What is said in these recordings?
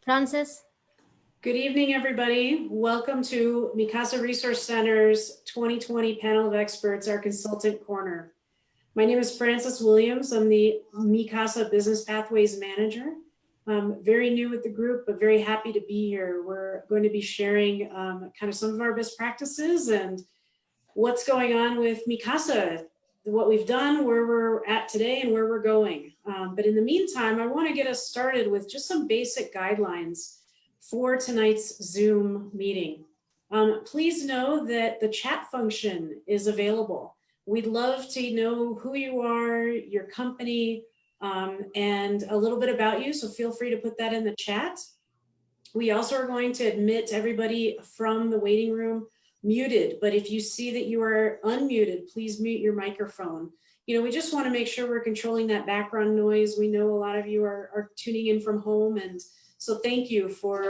Frances. Good evening, everybody. Welcome to MCRC Resource Center's 2020 Panel of Experts, our Consultant Corner. My name is Frances Williams. I'm the MCRC Business Pathways Manager. I'm very new with the group, but very happy to be here. We're going to be sharing kind of some of our best practices and what's going on with MCRC, what we've done, where we're at today, and where we're going. But in the meantime, I want to get us started with just some basic guidelines for tonight's Zoom meeting. Please know that the chat function is available. We'd love to know who you are, your company, and a little bit about you, so feel free to put that in the chat. We also are going to admit everybody from the waiting room muted, but if you see that you are unmuted, please mute your microphone. You know, we just want to make sure we're controlling that background noise. We know a lot of you are tuning in from home, and so thank you for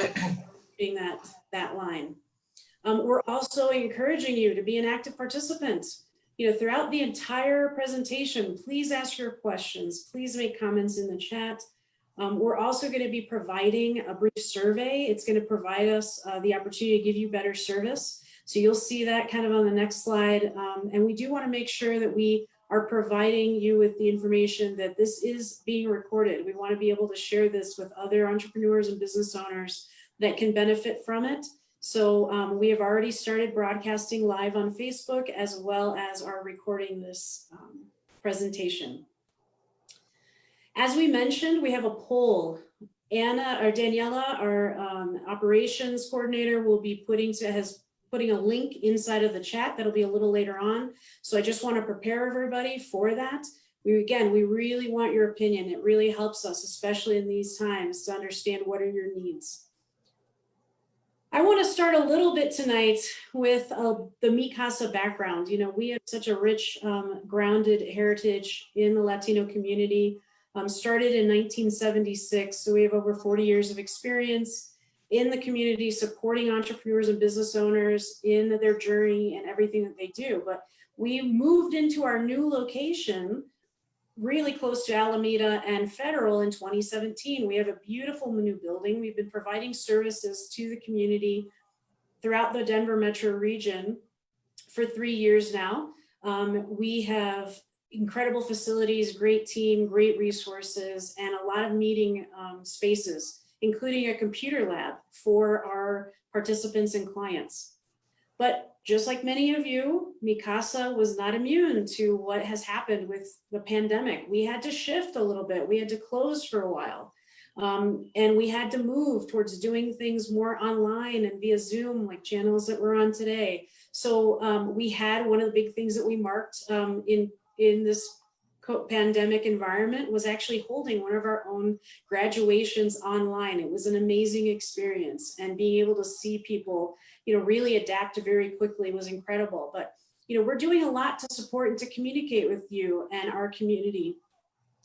doing that line. We're also encouraging you to be an active participant. You know, throughout the entire presentation, please ask your questions. Please make comments in the chat. We're also going to be providing a brief survey. It's going to provide us the opportunity to give you better service. So you'll see that kind of on the next slide. And we do want to make sure that we are providing you with the information that this is being recorded. We want to be able to share this with other entrepreneurs and business owners that can benefit from it. So we have already started broadcasting live on Facebook, as well as are recording this presentation. As we mentioned, we have a poll. Daniela, our operations coordinator, will be putting a link inside of the chat. That'll be a little later on. So I just want to prepare everybody for that. We really want your opinion. It really helps us, especially in these times, to understand what are your needs. I want to start a little bit tonight with the MCRC background. You know, we have such a rich, grounded heritage in the Latino community. Started in 1976, so we have over 40 years of experience in the community supporting entrepreneurs and business owners in their journey and everything that they do. But we moved into our new location really close to Alameda and Federal in 2017. We have a beautiful new building. We've been providing services to the community throughout the Denver metro region for 3 years now. We have incredible facilities, great team, great resources, and a lot of meeting spaces, including a computer lab for our participants and clients. But just like many of you, MCRC was not immune to what has happened with the pandemic. We had to shift a little bit. We had to close for a while. And we had to move towards doing things more online and via Zoom, like channels that we're on today. So we had one of the big things that we marked in this pandemic environment was actually holding one of our own graduations online. It was an amazing experience, and being able to see people, you know, really adapt very quickly was incredible. But, you know, we're doing a lot to support and to communicate with you and our community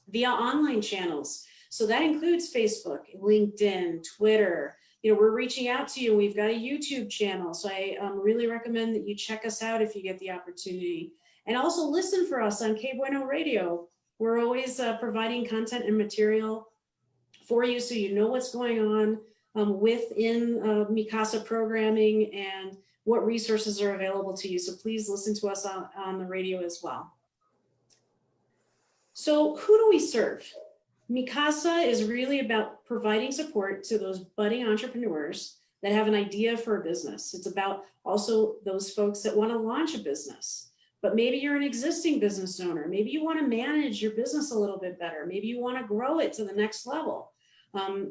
via online channels. So that includes Facebook, LinkedIn, Twitter. You know, we're reaching out to you. We've got a YouTube channel. So I really recommend that you check us out if you get the opportunity. And also listen for us on Que Bueno Radio. We're always providing content and material for you, so you know what's going on within MCRC programming and what resources are available to you. So please listen to us on the radio as well. So who do we serve? MCRC is really about providing support to those budding entrepreneurs that have an idea for a business. It's about also those folks that want to launch a business. But maybe you're an existing business owner. Maybe you want to manage your business a little bit better. Maybe you want to grow it to the next level.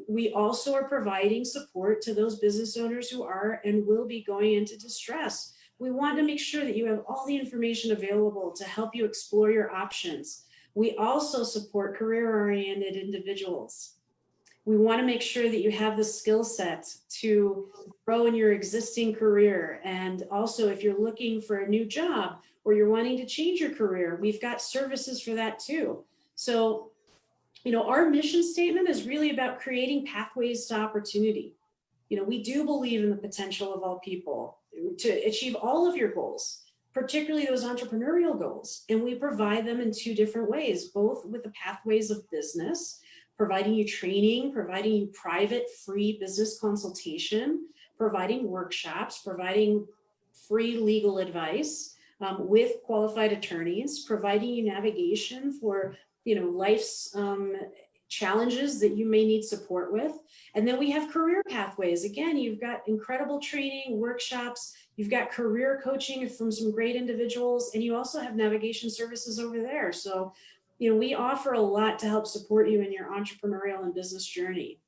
We also are providing support to those business owners who are and will be going into distress. We want to make sure that you have all the information available to help you explore your options. We also support career-oriented individuals. We want to make sure that you have the skill set to grow in your existing career. And also, if you're looking for a new job, or you're wanting to change your career, we've got services for that too. So, you know, our mission statement is really about creating pathways to opportunity. You know, we do believe in the potential of all people to achieve all of your goals, particularly those entrepreneurial goals. And we provide them in two different ways, both with the pathways of business, providing you training, providing you private free business consultation, providing workshops, providing free legal advice with qualified attorneys, providing you navigation for life's challenges that you may need support with. And then we have career pathways. Again, you've got incredible training, workshops, you've got career coaching from some great individuals, and you also have navigation services over there. So, we offer a lot to help support you in your entrepreneurial and business journey.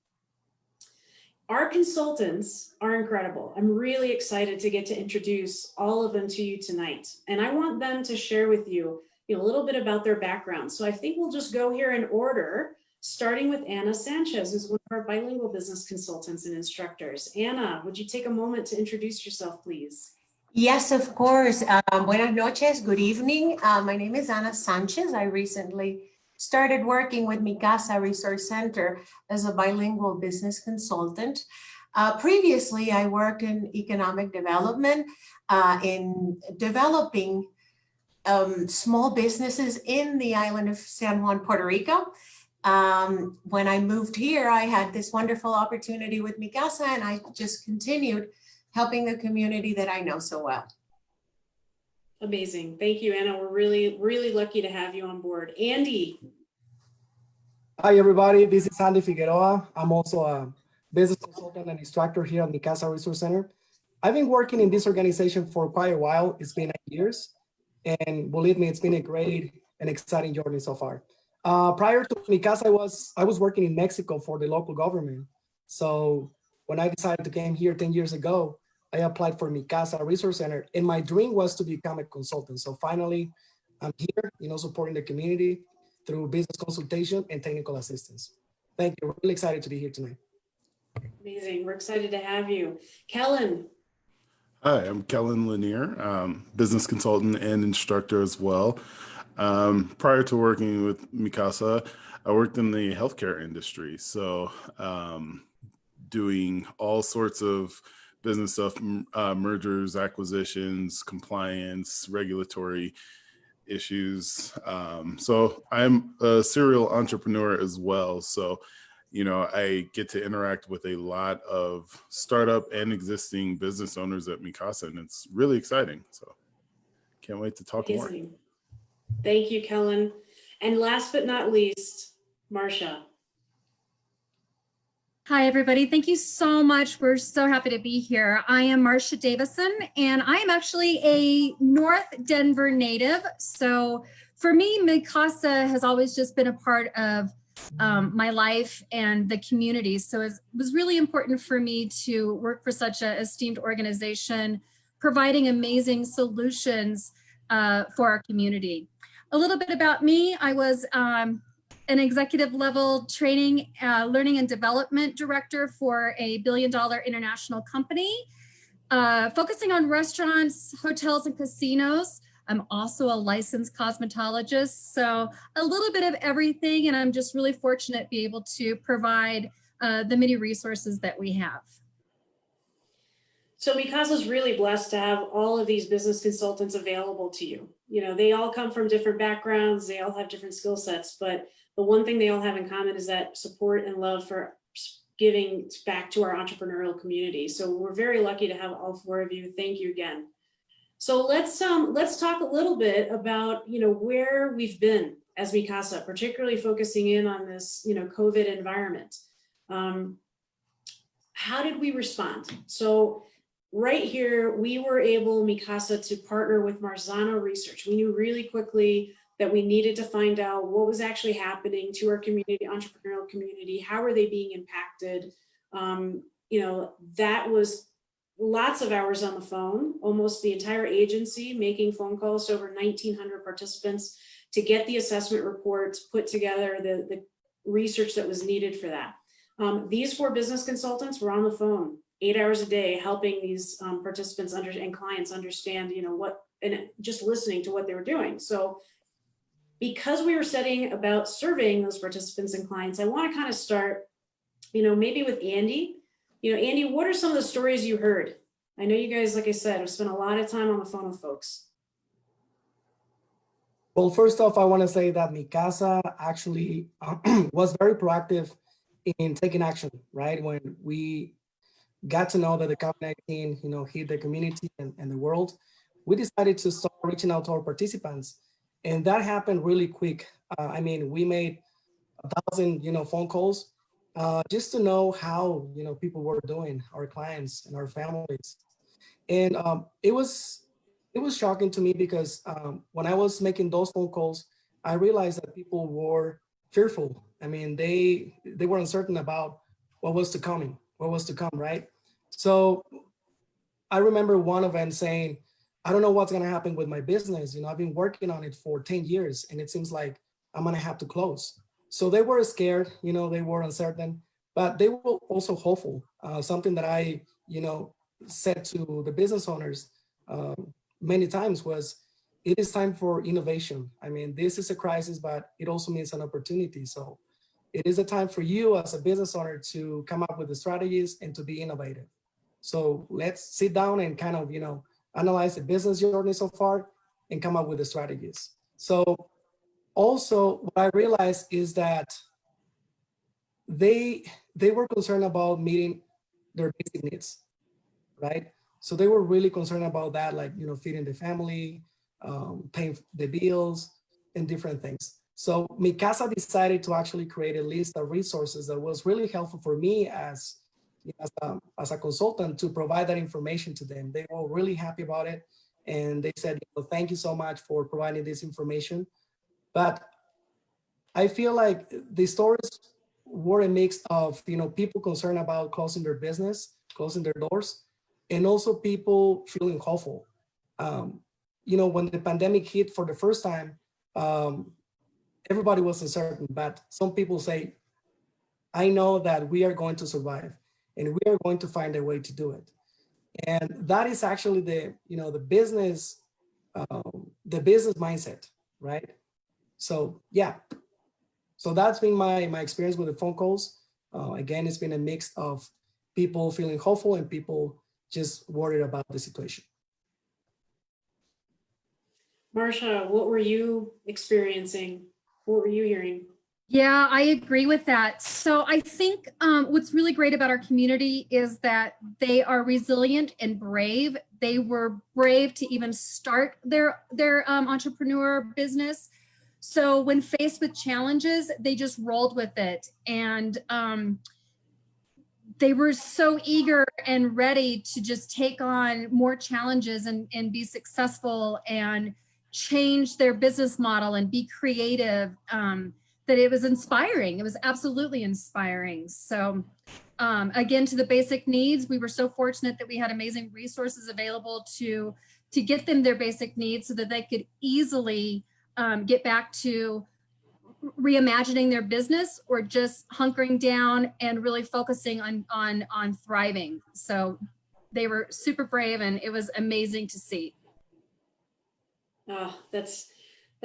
Our consultants are incredible. I'm really excited to get to introduce all of them to you tonight. And I want them to share with you, a little bit about their background. So I think we'll just go here in order, starting with Anna Sanchez, who's one of our bilingual business consultants and instructors. Anna, would you take a moment to introduce yourself, please? Yes, of course. Buenas noches, good evening. My name is Anna Sanchez. I recently started working with Mi Casa Resource Center as a bilingual business consultant. Previously, I worked in economic development, in developing small businesses in the island of San Juan, Puerto Rico. When I moved here, I had this wonderful opportunity with Mi Casa, and I just continued helping the community that I know so well. Amazing. Thank you, Anna. We're really, really lucky to have you on board. Andy. Hi, everybody. This is Andy Figueroa. I'm also a business consultant and instructor here at Mi Casa Resource Center. I've been working in this organization for quite a while. It's been 8 years. And believe me, it's been a great and exciting journey so far. Prior to Mi Casa, I was working in Mexico for the local government. So when I decided to come here 10 years ago, I applied for Mi Casa Resource Center, and my dream was to become a consultant. So finally, I'm here, supporting the community through business consultation and technical assistance. Thank you. We're really excited to be here tonight. Amazing. We're excited to have you. Kellen. Hi, I'm Kellen Lanier, business consultant and instructor as well. Prior to working with Mi Casa, I worked in the healthcare industry. So doing all sorts of business stuff, mergers, acquisitions, compliance, regulatory issues. So I'm a serial entrepreneur as well. So, I get to interact with a lot of startup and existing business owners at Mi Casa, and it's really exciting. So can't wait to talk more. Thank you, Kellen. And last but not least, Marcia. Hi, everybody. Thank you so much. We're so happy to be here. I am Marcia Davison, and I am actually a North Denver native. So for me, Mi Casa has always just been a part of my life and the community. So it was really important for me to work for such an esteemed organization, providing amazing solutions for our community. A little bit about me. I was an executive level training, learning and development director for a billion-dollar international company, focusing on restaurants, hotels, and casinos. I'm also a licensed cosmetologist, so a little bit of everything, and I'm just really fortunate to be able to provide the many resources that we have. So Mi Casa is really blessed to have all of these business consultants available to you. They all come from different backgrounds, they all have different skill sets, but the one thing they all have in common is that support and love for giving back to our entrepreneurial community. So we're very lucky to have all four of you. Thank you again. So let's talk a little bit about where we've been as Mi Casa, particularly focusing in on this COVID environment. How did we respond? So right here, we were able, Mi Casa, to partner with Marzano Research. We knew really quickly that we needed to find out what was actually happening to our community, entrepreneurial community. How are they being impacted? That was lots of hours on the phone, almost the entire agency making phone calls to over 1,900 participants to get the assessment reports, put together the research that was needed for that. These four business consultants were on the phone 8 hours a day, helping these participants and clients understand, and just listening to what they were doing. So because we were setting about surveying those participants and clients, I want to kind of start, maybe with Andy. Andy, what are some of the stories you heard? I know you guys, like I said, have spent a lot of time on the phone with folks. Well, first off, I want to say that Mikasa actually was very proactive in taking action, right? When we got to know that the COVID-19, hit the community and the world, we decided to start reaching out to our participants. And that happened really quick. I mean, we made 1,000, phone calls just to know how, people were doing, our clients and our families. And it was shocking to me because when I was making those phone calls, I realized that people were fearful. I mean, they were uncertain about what was to come, right? So I remember one of them saying, I don't know what's going to happen with my business. I've been working on it for 10 years and it seems like I'm going to have to close. So they were scared, they were uncertain, but they were also hopeful. Something that I, said to the business owners many times was, it is time for innovation. I mean, this is a crisis, but it also means an opportunity. So it is a time for you as a business owner to come up with the strategies and to be innovative. So let's sit down and kind of, analyze the business journey so far and come up with the strategies. So also what I realized is that they were concerned about meeting their basic needs, right? So they were really concerned about that, like, feeding the family, paying the bills and different things. So Mikasa decided to actually create a list of resources that was really helpful for me as a consultant to provide that information to them. They were really happy about it. And they said, thank you so much for providing this information. But I feel like the stories were a mix of, people concerned about closing their business, closing their doors, and also people feeling hopeful. When the pandemic hit for the first time, everybody was uncertain, but some people say, I know that we are going to survive and we are going to find a way to do it. And that is actually the business mindset, right? So yeah, so that's been my experience with the phone calls. Again, it's been a mix of people feeling hopeful and people just worried about the situation. Marcia, what were you experiencing? What were you hearing? Yeah, I agree with that. So I think what's really great about our community is that they are resilient and brave. They were brave to even start their entrepreneur business. So when faced with challenges, they just rolled with it. And they were so eager and ready to just take on more challenges and be successful and change their business model and be creative. That it was inspiring. It was absolutely inspiring. So again, to the basic needs, we were so fortunate that we had amazing resources available to get them their basic needs so that they could easily get back to reimagining their business or just hunkering down and really focusing on thriving. So they were super brave and it was amazing to see. Oh, that's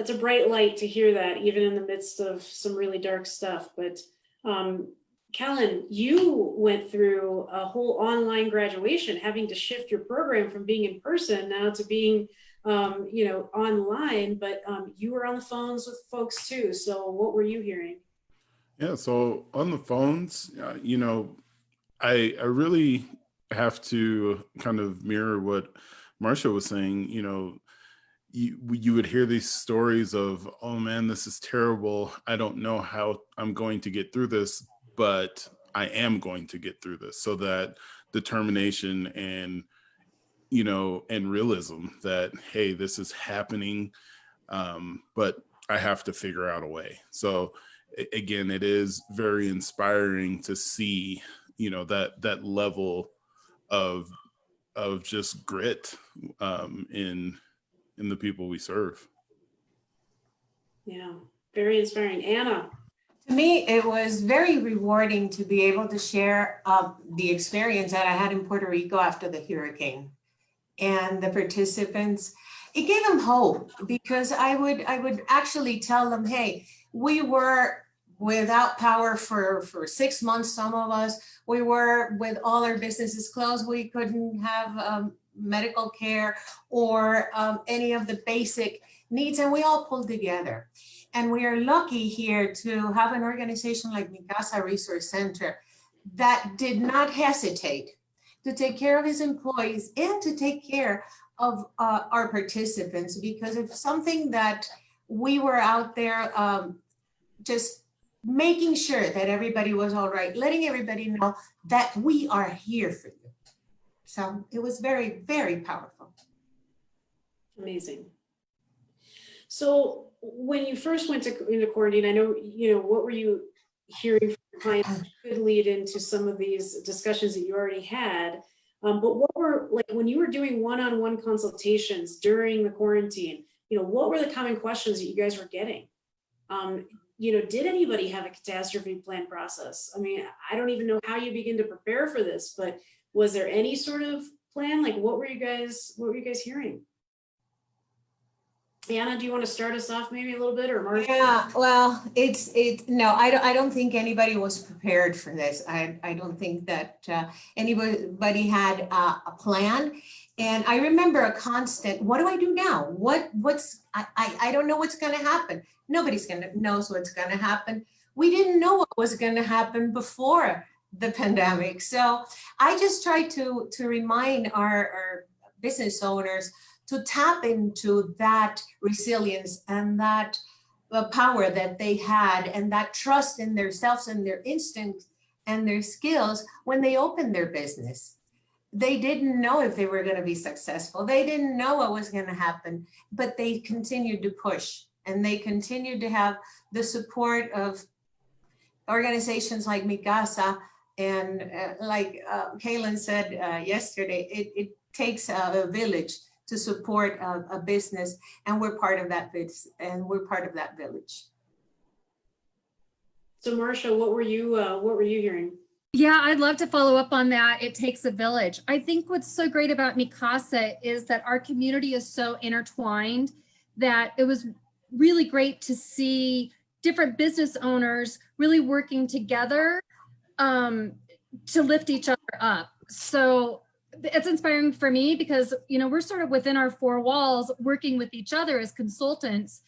a bright light to hear that, even in the midst of some really dark stuff. But Callan, you went through a whole online graduation, having to shift your program from being in person now to being online, but you were on the phones with folks too. So what were you hearing? Yeah, so on the phones, I really have to kind of mirror what Marcia was saying. You would hear these stories of, oh man, this is terrible. I don't know how I'm going to get through this, but I am going to get through this. So that determination and realism that, hey, this is happening, but I have to figure out a way. So again, it is very inspiring to see, that level of just grit in the people we serve. Yeah, very inspiring. Anna. To me, it was very rewarding to be able to share the experience that I had in Puerto Rico after the hurricane. And the participants, it gave them hope because I would actually tell them, hey, we were without power for 6 months, some of us. We were with all our businesses closed. We couldn't have medical care or any of the basic needs, and we all pulled together. And we are lucky here to have an organization like MCRC Resource Center that did not hesitate to take care of his employees and to take care of our participants, because it's something that we were out there just making sure that everybody was all right, letting everybody know that we are here for you. So it was very, very powerful. Amazing. So when you first went into quarantine, I know, what were you hearing from your clients that could lead into some of these discussions that you already had? But what were, like, when you were doing one-on-one consultations during the quarantine, what were the common questions that you guys were getting? Did anybody have a catastrophe plan process? I mean, I don't even know how you begin to prepare for this, but was there any sort of plan? Like, what were you guys hearing? Anna, do you want to start us off maybe a little bit, or Marcia? Yeah, well, no, I don't think anybody was prepared for this. I don't think that anybody had a plan. And I remember a constant, what do I do now? I don't know what's going to happen. Nobody's knows what's going to happen. We didn't know what was going to happen before the pandemic. So I just tried to remind our business owners to tap into that resilience and that power that they had, and that trust in themselves and their instincts and their skills when they opened their business. They didn't know if they were going to be successful. They didn't know what was going to happen, but they continued to push, and they continued to have the support of organizations like MCRC. And like Kaylin said yesterday, it takes a village to support a business, and we're part of that village. So Marcia, what were you hearing? Yeah, I'd love to follow up on that. It takes a village. I think what's so great about MCRC is that our community is so intertwined that it was really great to see different business owners really working together to lift each other up. So it's inspiring for me because, we're sort of within our four walls working with each other as consultants,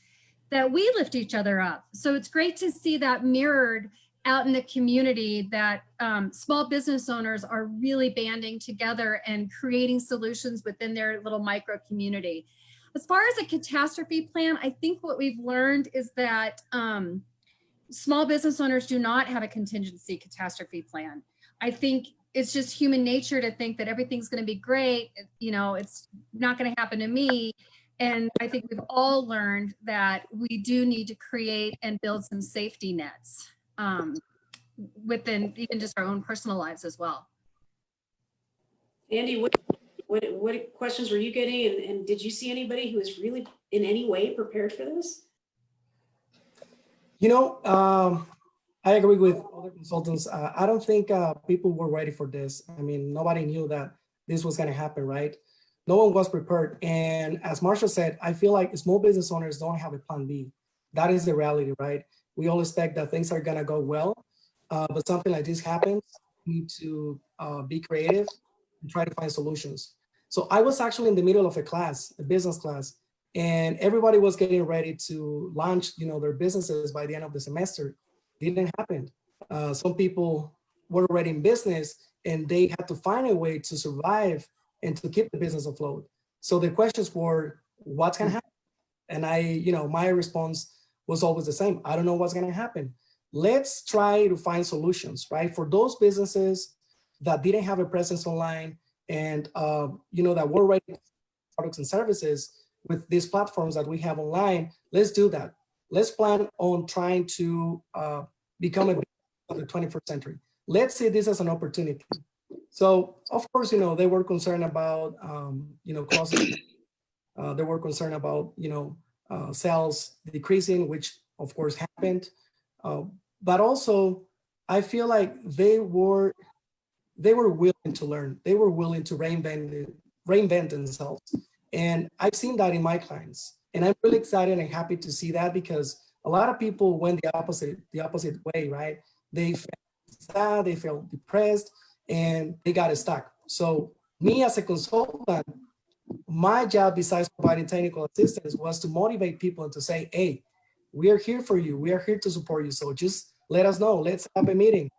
that we lift each other up. So it's great to see that mirrored out in the community, that small business owners are really banding together and creating solutions within their little micro community. As far as a catastrophe plan, I think what we've learned is that small business owners do not have a contingency catastrophe plan. I think it's just human nature to think that everything's going to be great. It's not going to happen to me. And I think we've all learned that we do need to create and build some safety nets within even just our own personal lives as well. Andy, what questions were you getting? And did you see anybody who was really in any way prepared for this? I agree with other consultants. I don't think people were ready for this. I mean, nobody knew that this was going to happen, right? No one was prepared. And as Marcia said, I feel like small business owners don't have a plan B. That is the reality, right? We all expect that things are going to go well, but something like this happens. We need to be creative and try to find solutions. So I was actually in the middle of a business class, and everybody was getting ready to launch, their businesses by the end of the semester. Didn't happen. Some people were already in business, and they had to find a way to survive and to keep the business afloat. So the questions were, what's going to happen? And my response was always the same. I don't know what's going to happen. Let's try to find solutions, right? For those businesses that didn't have a presence online and, that were writing products and services with these platforms that we have online, let's do that. Let's plan on trying to become a business of the 21st century. Let's see this as an opportunity. So, of course, they were concerned about, costs. They were concerned about, sales decreasing, which of course happened. But also, I feel like they were willing to learn. They were willing to reinvent themselves. And I've seen that in my clients. And I'm really excited and happy to see that, because a lot of people went the opposite way, right? They felt sad, they felt depressed, and they got stuck. So me as a consultant, my job, besides providing technical assistance, was to motivate people and to say, hey, we are here for you. We are here to support you. So just let us know. Let's have a meeting,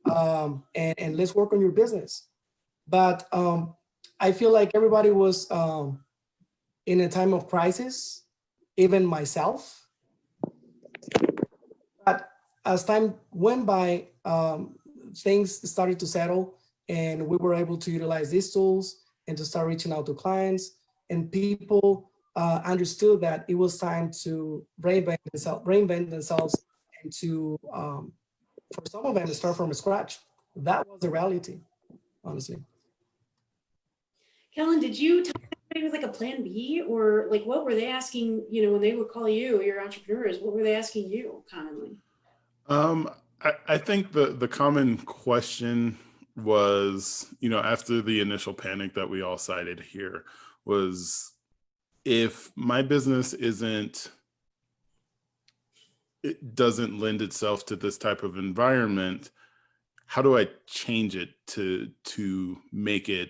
and let's work on your business. But I feel like everybody was in a time of crisis, even myself. But as time went by, things started to settle, and we were able to utilize these tools and to start reaching out to clients, and people understood that it was time to reinvent themselves and to, for some of them, start from scratch. That was the reality, honestly. Kellen, did you tell anybody with like a plan B, or like what were they asking, you know, when they would call you, your entrepreneurs, what were they asking you commonly? I think the common question was, you know, after the initial panic that we all cited here, was if my business it doesn't lend itself to this type of environment, how do I change it to make it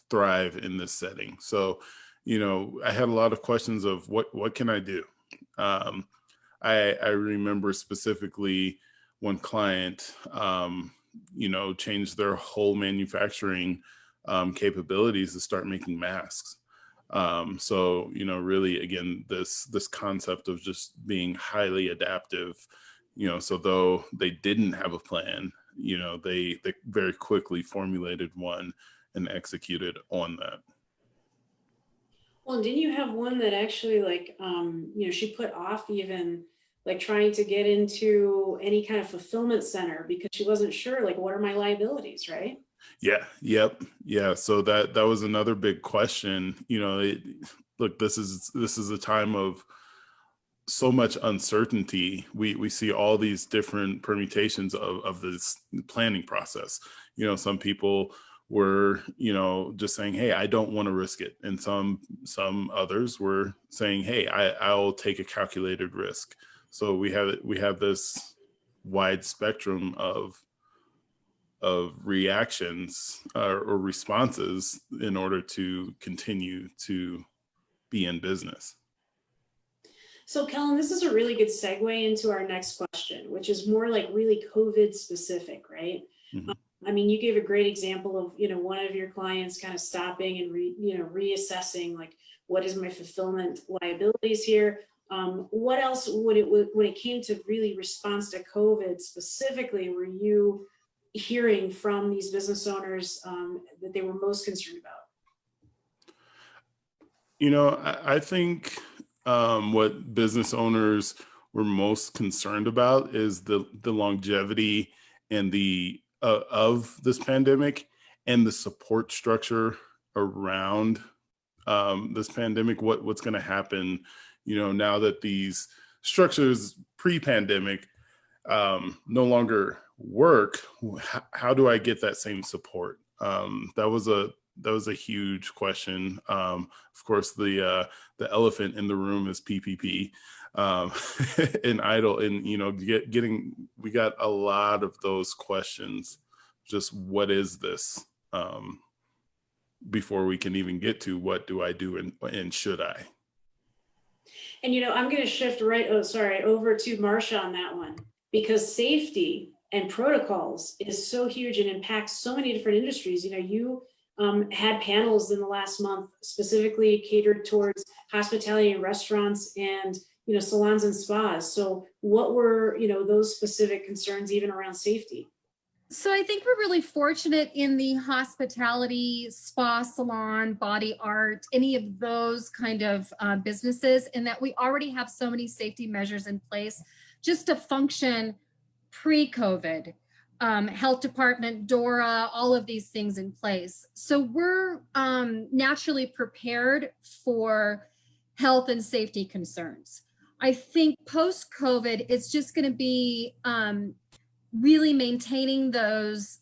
thrive in this setting? So, you know, I had a lot of questions of what can I do? I remember specifically one client, you know, changed their whole manufacturing capabilities to start making masks. So, you know, really, again, this concept of just being highly adaptive, you know, so though they didn't have a plan, you know, they very quickly formulated one and executed on that. Well, didn't you have one that actually like, you know, she put off even like trying to get into any kind of fulfillment center because she wasn't sure, like, what are my liabilities, right? Yeah. Yep. Yeah. So that was another big question. You know, look, this is a time of so much uncertainty. We see all these different permutations of this planning process. You know, some people were, you know, just saying, hey, I don't want to risk it. And some others were saying, hey, I'll take a calculated risk. So we have this wide spectrum of reactions or responses in order to continue to be in business. So Kellen, this is a really good segue into our next question, which is more like really COVID specific, right? Mhm. I mean, you gave a great example of, you know, one of your clients kind of stopping and reassessing, like, what is my fulfillment liabilities here? What else when it came to really response to COVID specifically, were you hearing from these business owners that they were most concerned about? You know, I think what business owners were most concerned about is the longevity and the of this pandemic and the support structure around this pandemic. What's going to happen, you know, now that these structures pre-pandemic no longer work? How do I get that same support? That was a huge question. Of course, the elephant in the room is PPP and idle, and you know, we got a lot of those questions. Just what is this? Before we can even get to what do I do and should I? And, you know, I'm going to shift over to Marsha on that one, because safety and protocols is so huge and impacts so many different industries. You know, you had panels in the last month specifically catered towards hospitality and restaurants and, you know, salons and spas. So what were, you know, those specific concerns even around safety? So I think we're really fortunate in the hospitality, spa, salon, body art, any of those kind of businesses, in that we already have so many safety measures in place just to function pre-COVID. Health department, DORA, all of these things in place. So we're naturally prepared for health and safety concerns. I think post-COVID, it's just going to be really maintaining those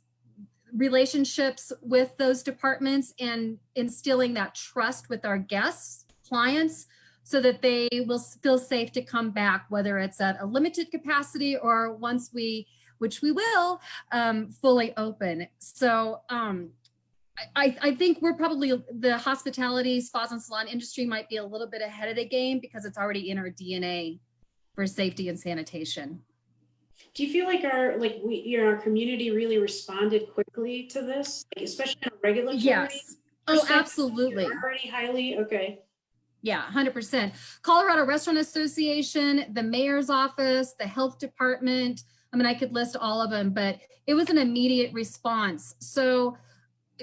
relationships with those departments and instilling that trust with our guests, clients, so that they will feel safe to come back, whether it's at a limited capacity or once which we will, fully open. So I think we're probably, the hospitality, spas and salon industry might be a little bit ahead of the game because it's already in our DNA for safety and sanitation. Do you feel like our community really responded quickly to this, like, especially on a regulatory? Yes. Oh, perspective? absolutely. You're already highly, okay. Yeah, 100%. Colorado Restaurant Association, the mayor's office, the health department. I mean, I could list all of them, but it was an immediate response. So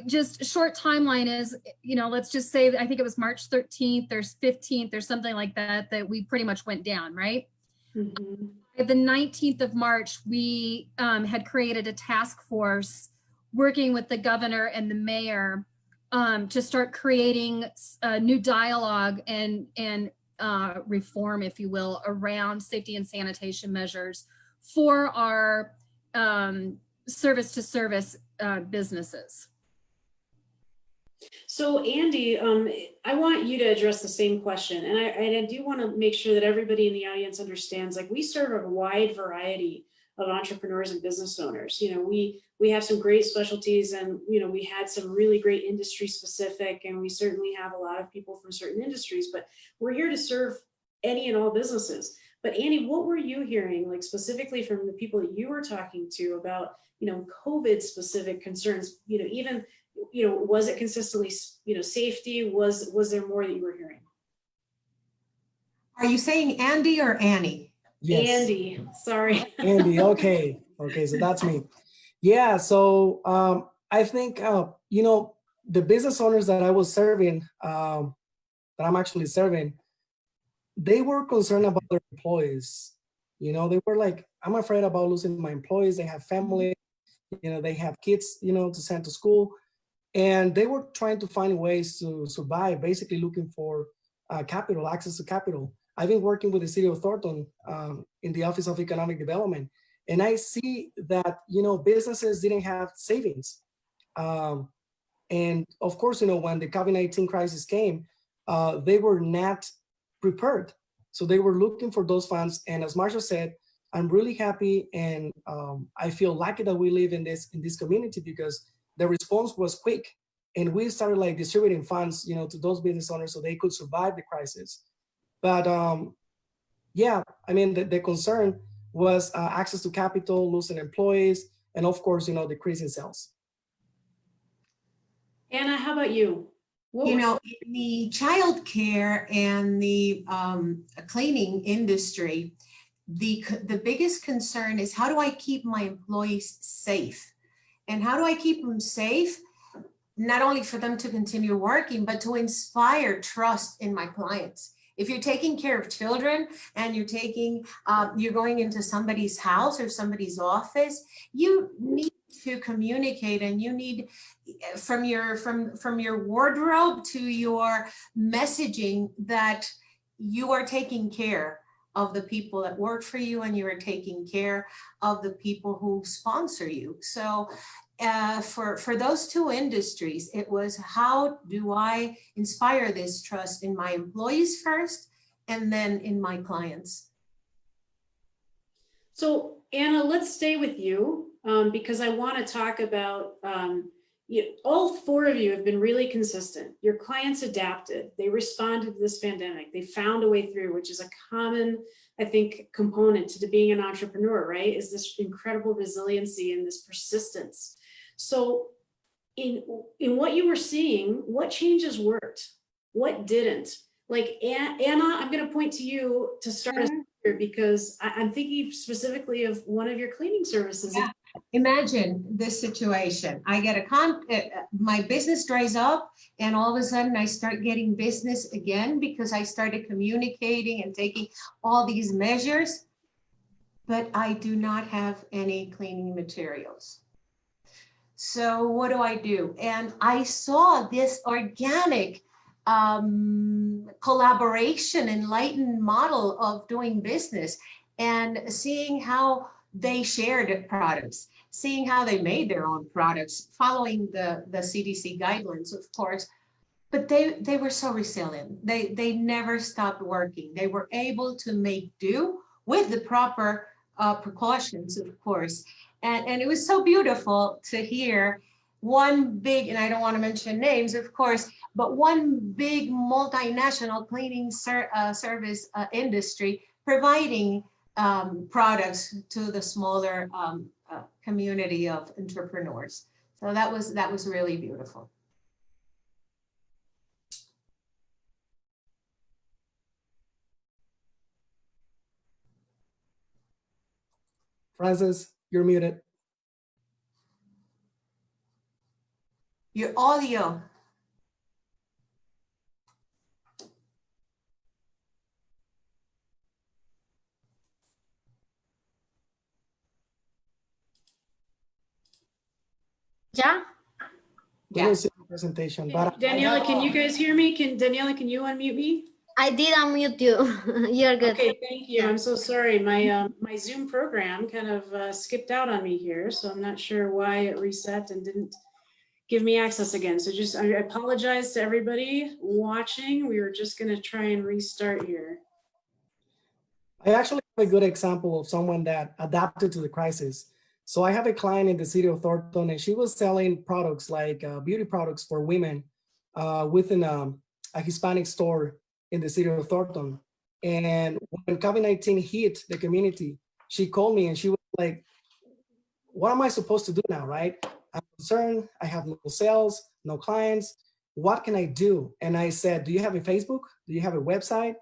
just short timeline is, let's just say, I think it was March 13th, there's 15th or something like that, that we pretty much went down, right? Mm-hmm. The 19th of March, we had created a task force working with the governor and the mayor to start creating a new dialogue and reform, if you will, around safety and sanitation measures for our service to service businesses. So Andy, I want you to address the same question. And I do want to make sure that everybody in the audience understands, like, we serve a wide variety of entrepreneurs and business owners. We have some great specialties, and, we had some really great industry specific, and we certainly have a lot of people from certain industries, but we're here to serve any and all businesses. But Andy, what were you hearing, like, specifically from the people that you were talking to about, COVID specific concerns, even, was it consistently, safety? Was there more that you were hearing? Are you saying Andy or Annie? Yes. Andy, sorry. Andy, okay. Okay, so that's me. Yeah, so I think, the business owners that I was serving, that I'm actually serving, they were concerned about their employees. They were like, I'm afraid about losing my employees. They have family, they have kids, to send to school. And they were trying to find ways to survive, basically looking for capital, access to capital. I've been working with the city of Thornton in the Office of Economic Development. And I see that, businesses didn't have savings. And of course, when the COVID-19 crisis came, they were not prepared. So they were looking for those funds. And as Marsha said, I'm really happy, and I feel lucky that we live in this community, because the response was quick, and we started like distributing funds, to those business owners so they could survive the crisis. But yeah, I mean, the concern was access to capital, losing employees, and of course, decreasing sales. Anna, how about you? In the childcare and the cleaning industry, the biggest concern is, how do I keep my employees safe? And how do I keep them safe? Not only for them to continue working, but to inspire trust in my clients. If you're taking care of children and you're going into somebody's house or somebody's office, you need to communicate, and you need, from your wardrobe to your messaging, that you are taking care of the people that work for you, and you are taking care of the people who sponsor you. So for those two industries, it was, how do I inspire this trust in my employees first, and then in my clients? So Anna, let's stay with you, because I want to talk about, all four of you have been really consistent. Your clients adapted, they responded to this pandemic, they found a way through, which is a common, I think, component to being an entrepreneur, right? Is this incredible resiliency and this persistence. So in what you were seeing, what changes worked? What didn't? Like, Anna, I'm going to point to you to start us here, because I'm thinking specifically of one of your cleaning services. Yeah. Imagine this situation. I get my business dries up, and all of a sudden I start getting business again, because I started communicating and taking all these measures, but I do not have any cleaning materials. So what do? And I saw this organic collaboration, enlightened model of doing business, and seeing how they shared products, seeing how they made their own products, following the CDC guidelines, of course. But they were so resilient. They never stopped working. They were able to make do with the proper precautions, of course. And it was so beautiful to hear one big, and I don't want to mention names, of course, but one big multinational cleaning service industry providing products to the smaller community of entrepreneurs. So that was really beautiful. Francis, you're muted. Your audio. Yeah, We don't see the presentation, but Daniela, can you guys hear me? Daniela, can you unmute me? I did unmute you. You're good. Okay, thank you. I'm so sorry. My Zoom program kind of skipped out on me here, so I'm not sure why it reset and didn't give me access again. So I apologize to everybody watching. We were just going to try and restart here. I actually have a good example of someone that adapted to the crisis. So I have a client in the city of Thornton, and she was selling products like beauty products for women within a Hispanic store in the city of Thornton. And when COVID-19 hit the community, she called me and she was like, what am I supposed to do now, right? I'm concerned, I have no sales, no clients. What can I do? And I said, do you have a Facebook? Do you have a website?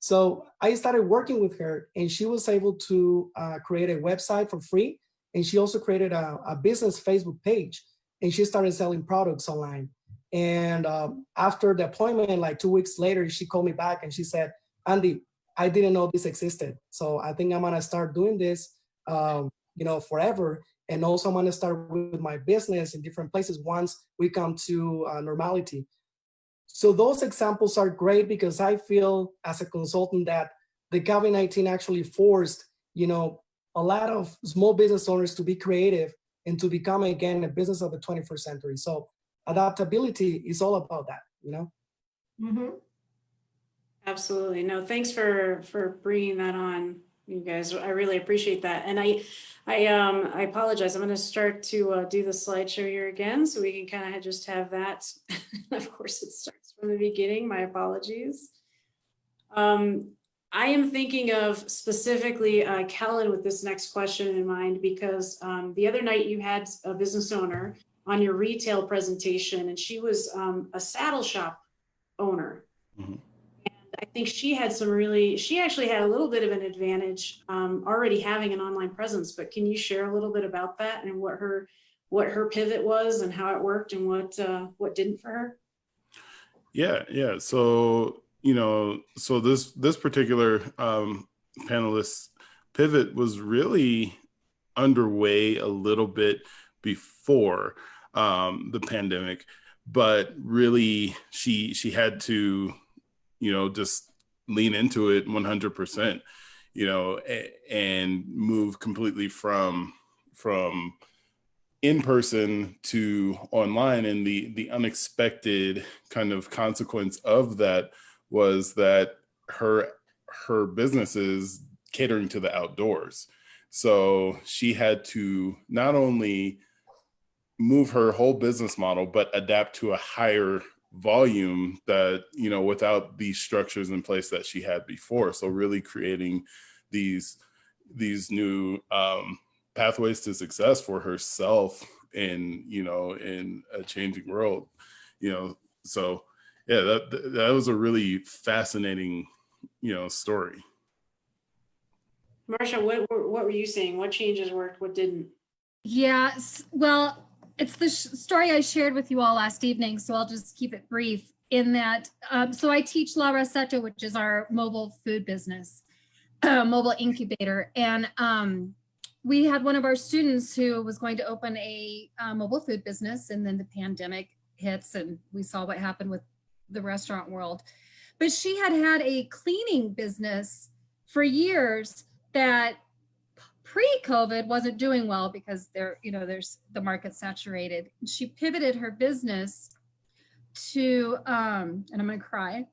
So I started working with her, and she was able to create a website for free. And she also created a business Facebook page, and she started selling products online. And after the appointment, like 2 weeks later, she called me back and she said, Andy, I didn't know this existed. So I think I'm gonna start doing this, forever. And also I'm gonna start with my business in different places once we come to normality. So those examples are great because I feel as a consultant that the COVID-19 actually forced, a lot of small business owners to be creative and to become, again, a business of the 21st century. So adaptability is all about that, Mm-hmm. Absolutely. No, thanks for bringing that on, you guys. I really appreciate that. And I apologize. I'm going to start to do the slideshow here again, so we can kind of just have that. Of course, it starts from the beginning. My apologies. I am thinking of specifically Kellen with this next question in mind, because the other night you had a business owner on your retail presentation, and she was a saddle shop owner. Mhm. I think she actually had a little bit of an advantage already having an online presence, but can you share a little bit about that and what her pivot was and how it worked and what didn't for her? Yeah. So, so this particular panelist pivot was really underway a little bit before the pandemic, but really she had to, just lean into it 100%, and move completely from in person to online. And the unexpected kind of consequence of that was that her business is catering to the outdoors. So she had to not only move her whole business model, but adapt to a higher volume that, without these structures in place that she had before. So really creating these new pathways to success for herself in a changing world, so yeah, that was a really fascinating, story. Marsha, what were you saying? What changes worked? What didn't? Yeah, well, it's the story I shared with you all last evening, so I'll just keep it brief in that. So I teach La Receta, which is our mobile food business, mobile incubator. And we had one of our students who was going to open a mobile food business, and then the pandemic hits and we saw what happened with the restaurant world. But she had a cleaning business for years that pre-COVID wasn't doing well because there's the market saturated. She pivoted her business to, and I'm gonna cry,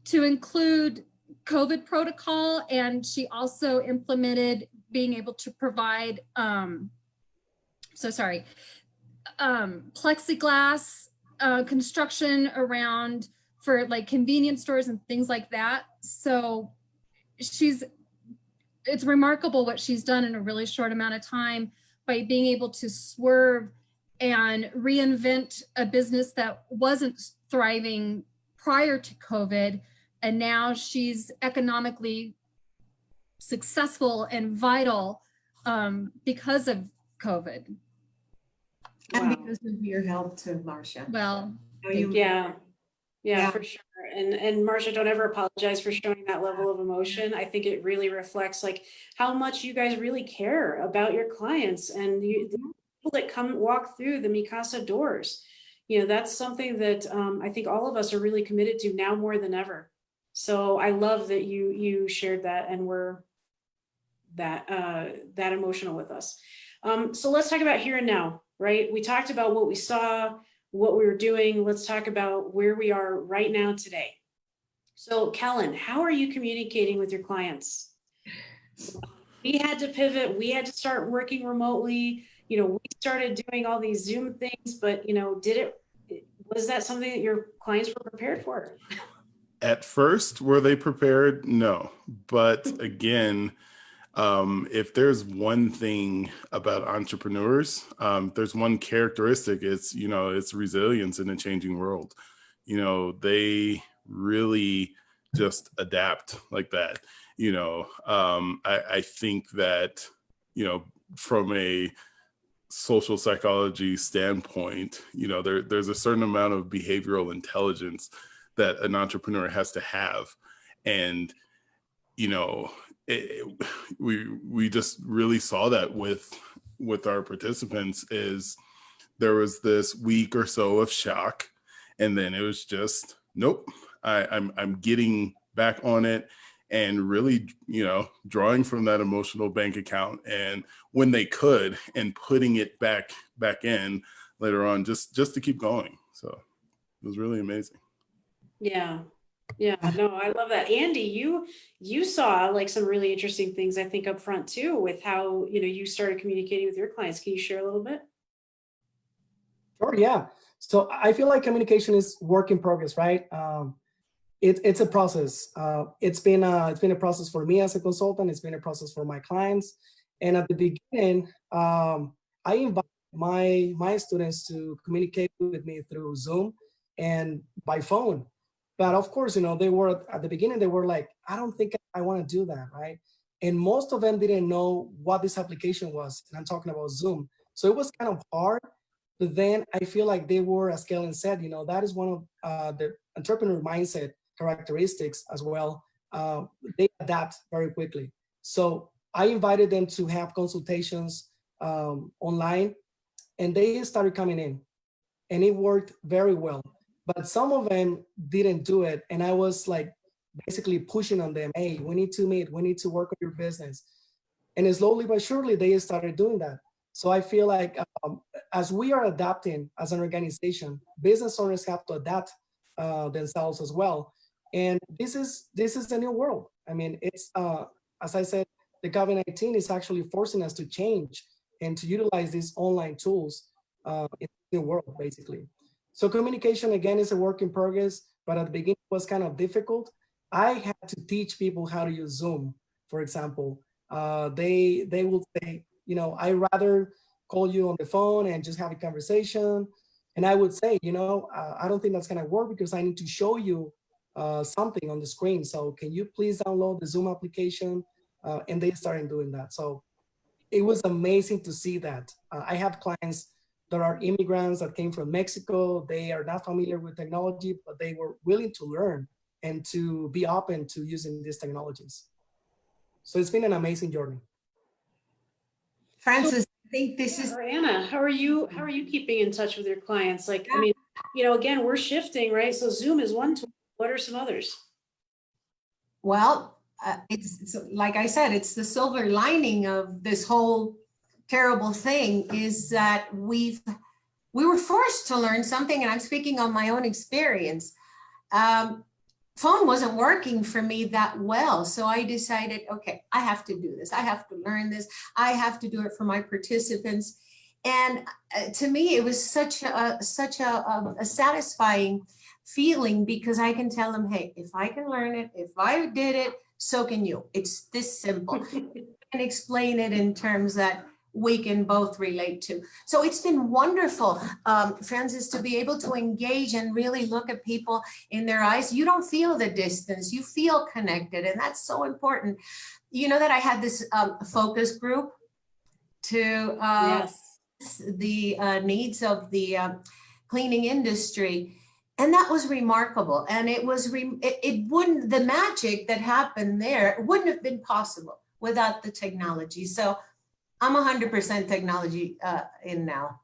to include COVID protocol. And she also implemented being able to provide, plexiglass construction around for like convenience stores and things like that. So it's remarkable what she's done in a really short amount of time by being able to swerve and reinvent a business that wasn't thriving prior to COVID. And now she's economically successful and vital because of COVID. And Wow. because of your help too, Marcia. Well, I know you- Yeah, Yeah. for sure. And Marcia, don't ever apologize for showing that level of emotion. I think it really reflects like how much you guys really care about your clients and the people that come walk through the Mikasa doors. You know, that's something that I think all of us are really committed to now more than ever. So I love that you shared that and were that emotional with us. So let's talk about here and now, right? We talked about what we saw, what we were doing. Let's talk about where we are right now today. So Kellen, how are you communicating with your clients? We had to pivot. We had to start working remotely. You know, we started doing all these Zoom things, but you know, was that something that your clients were prepared for? At first, were they prepared? No. But again, if there's one thing about entrepreneurs, there's one characteristic, it's resilience in a changing world. You know, they really just adapt like that. You know, I think that, you know, from a social psychology standpoint, you know, there's a certain amount of behavioral intelligence that an entrepreneur has to have. And, you know, we just really saw that with our participants. Is there was this week or so of shock, and then it was just, nope, I'm getting back on it, and really, you know, drawing from that emotional bank account, and when they could, and putting it back in later on, just to keep going. So it was really amazing. Yeah. Yeah, no, I love that. Andy, you saw like some really interesting things, I think, up front too, with how, you know, you started communicating with your clients. Can you share a little bit? Sure, yeah. So I feel like communication is work in progress, right? It's a process. It's been a process for me as a consultant. It's been a process for my clients. And at the beginning, I invite my students to communicate with me through Zoom and by phone. But of course, you know, they were at the beginning, they were like, I don't think I want to do that, right? And most of them didn't know what this application was. And I'm talking about Zoom. So it was kind of hard. But then I feel like they were, as Kellen said, you know, that is one of the entrepreneur mindset characteristics as well. They adapt very quickly. So I invited them to have consultations online, and they started coming in, and it worked very well. But some of them didn't do it, and I was like basically pushing on them, hey, we need to meet, we need to work on your business. And slowly but surely they started doing that. So I feel like as we are adapting as an organization, business owners have to adapt themselves as well. And this is the new world. I mean, it's as I said, the COVID-19 is actually forcing us to change and to utilize these online tools in the new world, basically. So communication, again, is a work in progress, but at the beginning it was kind of difficult. I had to teach people how to use Zoom, for example. They will say, you know, I rather call you on the phone and just have a conversation. And I would say, you know, I don't think that's going to work because I need to show you something on the screen. So can you please download the Zoom application? And they started doing that. So it was amazing to see that. I have clients that are immigrants that came from Mexico. They are not familiar with technology, but they were willing to learn and to be open to using these technologies. So it's been an amazing journey. Francis, I think this is Or Anna, how are you keeping in touch with your clients? Like, I mean, you know, again, we're shifting, right? So Zoom is one tool. What are some others? well, it's like I said, it's the silver lining of this whole terrible thing is that we were forced to learn something, and I'm speaking on my own experience. Phone wasn't working for me that well, so I decided, okay, I have to do this. I have to learn this. I have to do it for my participants. And to me, it was such a satisfying feeling because I can tell them, hey, if I can learn it, if I did it, so can you. It's this simple. And explain it in terms that we can both relate to. So it's been wonderful, Francis, to be able to engage and really look at people in their eyes. You don't feel the distance, you feel connected, and that's so important. You know that I had this focus group to Yes. the needs of the cleaning industry. And that was remarkable. And it was, it wouldn't, the magic that happened there wouldn't have been possible without the technology. So I'm 100% technology in now.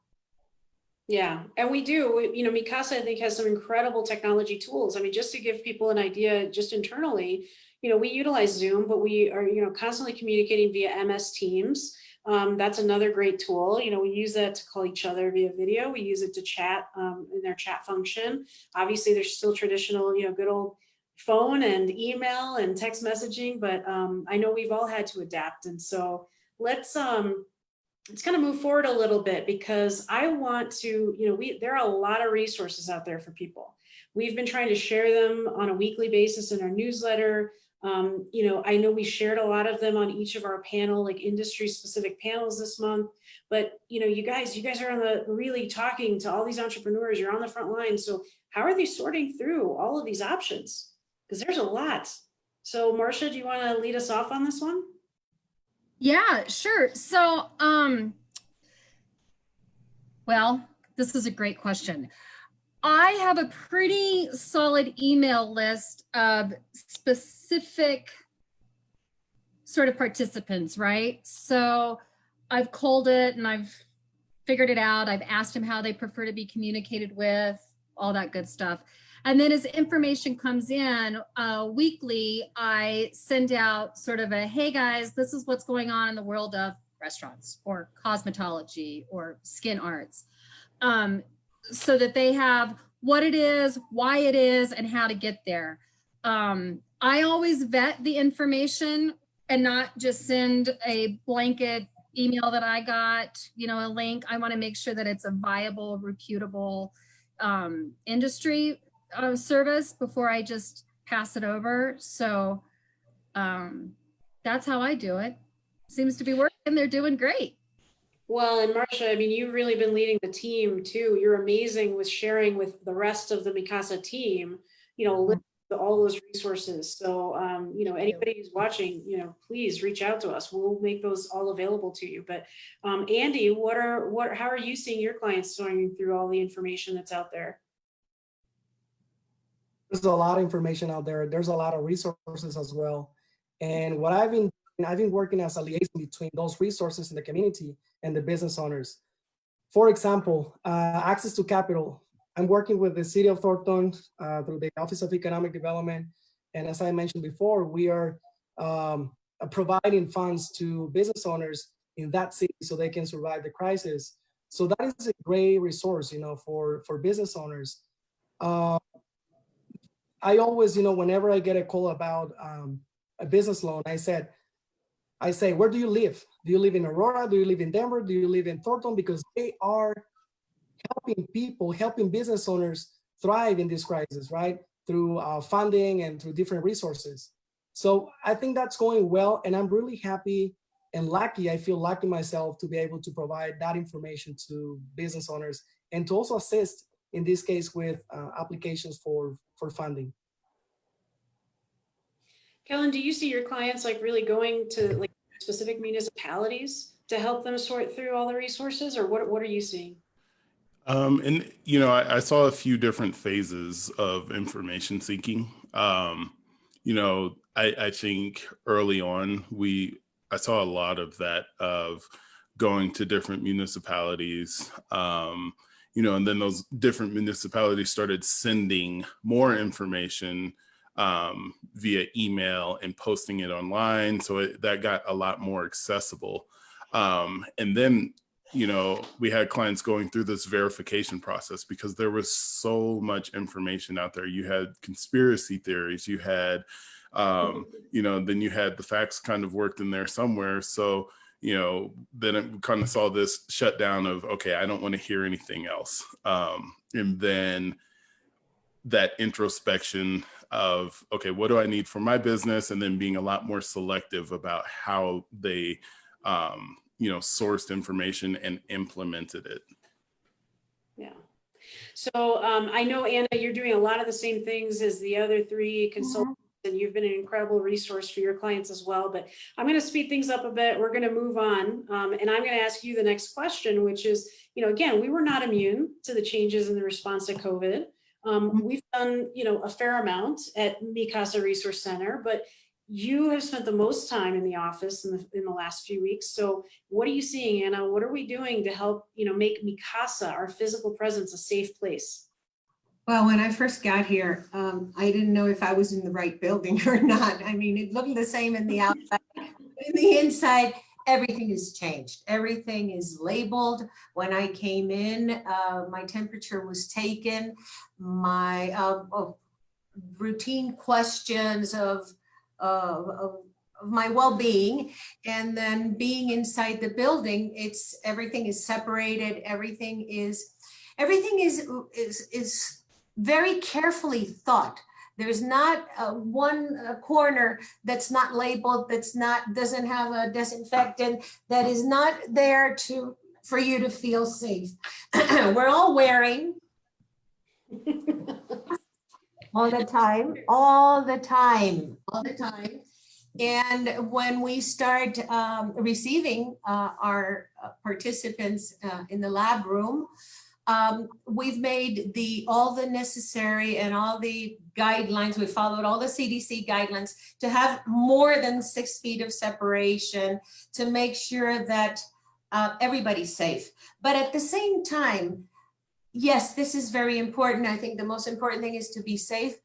Yeah, and we do, you know, Mikasa, I think, has some incredible technology tools. I mean, just to give people an idea, just internally, you know, we utilize Zoom, but we are, you know, constantly communicating via MS Teams. That's another great tool. You know, we use that to call each other via video. We use it to chat in their chat function. Obviously, there's still traditional, you know, good old phone and email and text messaging, but I know we've all had to adapt. And so let's kind of move forward a little bit, because I want to, you know, there are a lot of resources out there for people. We've been trying to share them on a weekly basis in our newsletter. You know, I know we shared a lot of them on each of our panel, like industry specific panels this month, but you know, you guys are on the really talking to all these entrepreneurs, you're on the front line. So how are they sorting through all of these options? Because there's a lot. So Marcia, do you want to lead us off on this one? Yeah, sure. So, well, this is a great question. I have a pretty solid email list of specific sort of participants, right? So I've called it and I've figured it out. I've asked them how they prefer to be communicated with, all that good stuff. And then as information comes in weekly, I send out sort of a, hey guys, this is what's going on in the world of restaurants or cosmetology or skin arts. So that they have what it is, why it is, and how to get there. I always vet the information and not just send a blanket email that I got, you know, a link. I want to make sure that it's a viable, reputable industry service before I just pass it over. So that's how I do it. Seems to be working. They're doing great. Well, and Marcia, I mean, you've really been leading the team too. You're amazing with sharing with the rest of the Mikasa team, you know, all those resources. So, you know, anybody who's watching, you know, please reach out to us. We'll make those all available to you. But Andy, how are you seeing your clients sorting through all the information that's out there? There's a lot of information out there. There's a lot of resources as well. And what I've been working as a liaison between those resources in the community and the business owners. For example, access to capital. I'm working with the City of Thornton through the Office of Economic Development. And as I mentioned before, we are providing funds to business owners in that city so they can survive the crisis. So that is a great resource, you know, for business owners. I always, you know, whenever I get a call about a business loan, I say, where do you live? Do you live in Aurora? Do you live in Denver? Do you live in Thornton? Because they are helping people, helping business owners thrive in this crisis, right? Through funding and through different resources. So I think that's going well. And I'm really happy and lucky. I feel lucky myself to be able to provide that information to business owners and to also assist in this case with applications for funding. Kellen, do you see your clients like really going to like specific municipalities to help them sort through all the resources, or what are you seeing? And, you know, I saw a few different phases of information seeking. You know, I think early on, I saw a lot of that of going to different municipalities, you know, and then those different municipalities started sending more information via email and posting it online. So that got a lot more accessible. And then, you know, we had clients going through this verification process because there was so much information out there. You had conspiracy theories, you had, you know, then you had the facts kind of worked in there somewhere. So, then it kind of saw this shutdown of, okay, I don't want to hear anything else. And then that introspection of, okay, what do I need for my business? And then being a lot more selective about how they, sourced information and implemented it. Yeah. So I know, Anna, you're doing a lot of the same things as the other three consultants, and you've been an incredible resource for your clients as well. But I'm going to speed things up a bit. We're going to move on. And I'm going to ask you the next question, which is, again, we were not immune to the changes in the response to COVID. We've done, a fair amount at MCRC Resource Center, but you have spent the most time in the office in the last few weeks. So what are you seeing, Anna? What are we doing to help, make MCRC, our physical presence, a safe place? Well, when I first got here, I didn't know if I was in the right building or not. I mean, it looked the same in the outside. In the inside, everything has changed. Everything is labeled. When I came in, my temperature was taken. My routine questions of my well-being, and then being inside the building, everything is separated. Everything is very carefully thought. There's not one corner that's not labeled, doesn't have a disinfectant, that is not there for you to feel safe. We're all wearing all the time. And when we start receiving our participants in the lab room, we've made all the necessary and all the guidelines. We followed all the CDC guidelines to have more than 6 feet of separation to make sure that everybody's safe. But at the same time, yes, this is very important. I think the most important thing is to be safe,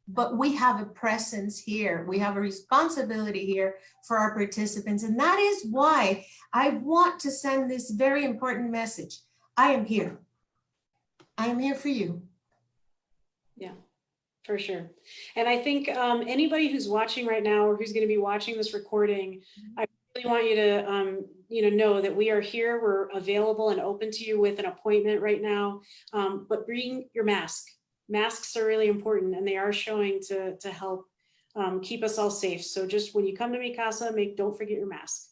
but we have a presence here. We have a responsibility here for our participants. And that is why I want to send this very important message. I am here. I am here for you. Yeah, for sure. And I think anybody who's watching right now or who's going to be watching this recording, I really want you to know that we are here. We're available and open to you with an appointment right now. But bring your mask. Masks are really important, and they are showing to help keep us all safe. So just when you come to MCRC, don't forget your mask.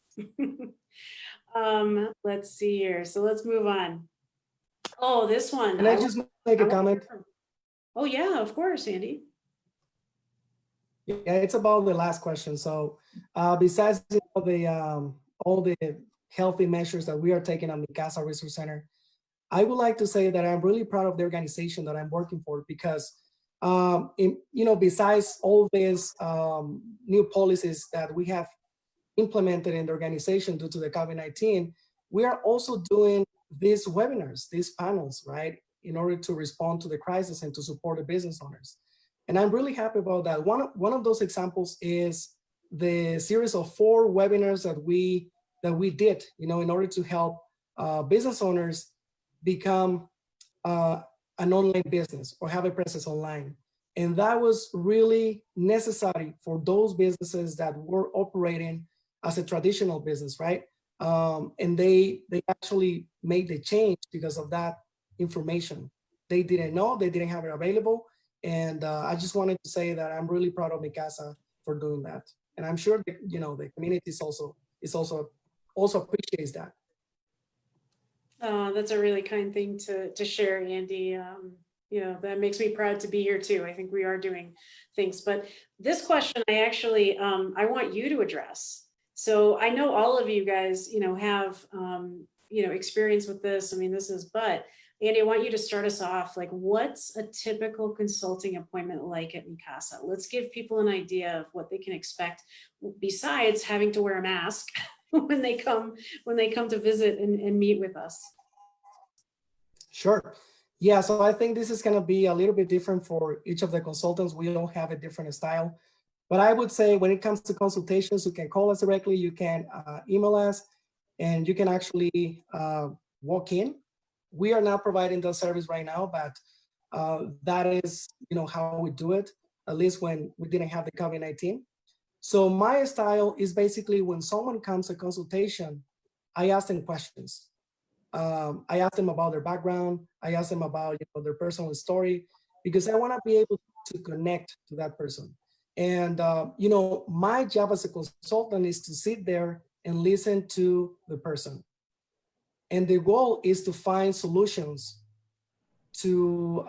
Let's see here. So let's move on. Oh, this one. Can I just make a comment? Oh yeah, of course, Andy. Yeah, it's about the last question. So besides all the healthy measures that we are taking at MCRC Resource Center, I would like to say that I'm really proud of the organization that I'm working for, because besides all these new policies that we have implemented in the organization due to the COVID-19, we are also doing these webinars, these panels, right, in order to respond to the crisis and to support the business owners. And I'm really happy about that. One of those examples is the series of 4 webinars that we did, in order to help business owners become an online business or have a presence online. And that was really necessary for those businesses that were operating as a traditional business, right? And they actually made the change because of that information. They didn't know, they didn't have it available. And I just wanted to say that I'm really proud of MCRC for doing that. And I'm sure that, the community also appreciates that. That's a really kind thing to share, Andy. That makes me proud to be here too. I think we are doing things, but this question I actually, I want you to address. So I know all of you guys, have, experience with this. I mean, but Andy, I want you to start us off. Like, what's a typical consulting appointment like at MCRC? Let's give people an idea of what they can expect besides having to wear a mask when they come to visit and meet with us. Sure. Yeah, so I think this is going to be a little bit different for each of the consultants. We all have a different style. But I would say when it comes to consultations, you can call us directly, you can email us, and you can actually walk in. We are not providing that service right now, but that is, how we do it, at least when we didn't have the COVID-19. So my style is basically when someone comes to consultation, I ask them questions. I ask them about their background. I ask them about their personal story, because I want to be able to connect to that person. And my job as a consultant is to sit there and listen to the person. And the goal is to find solutions to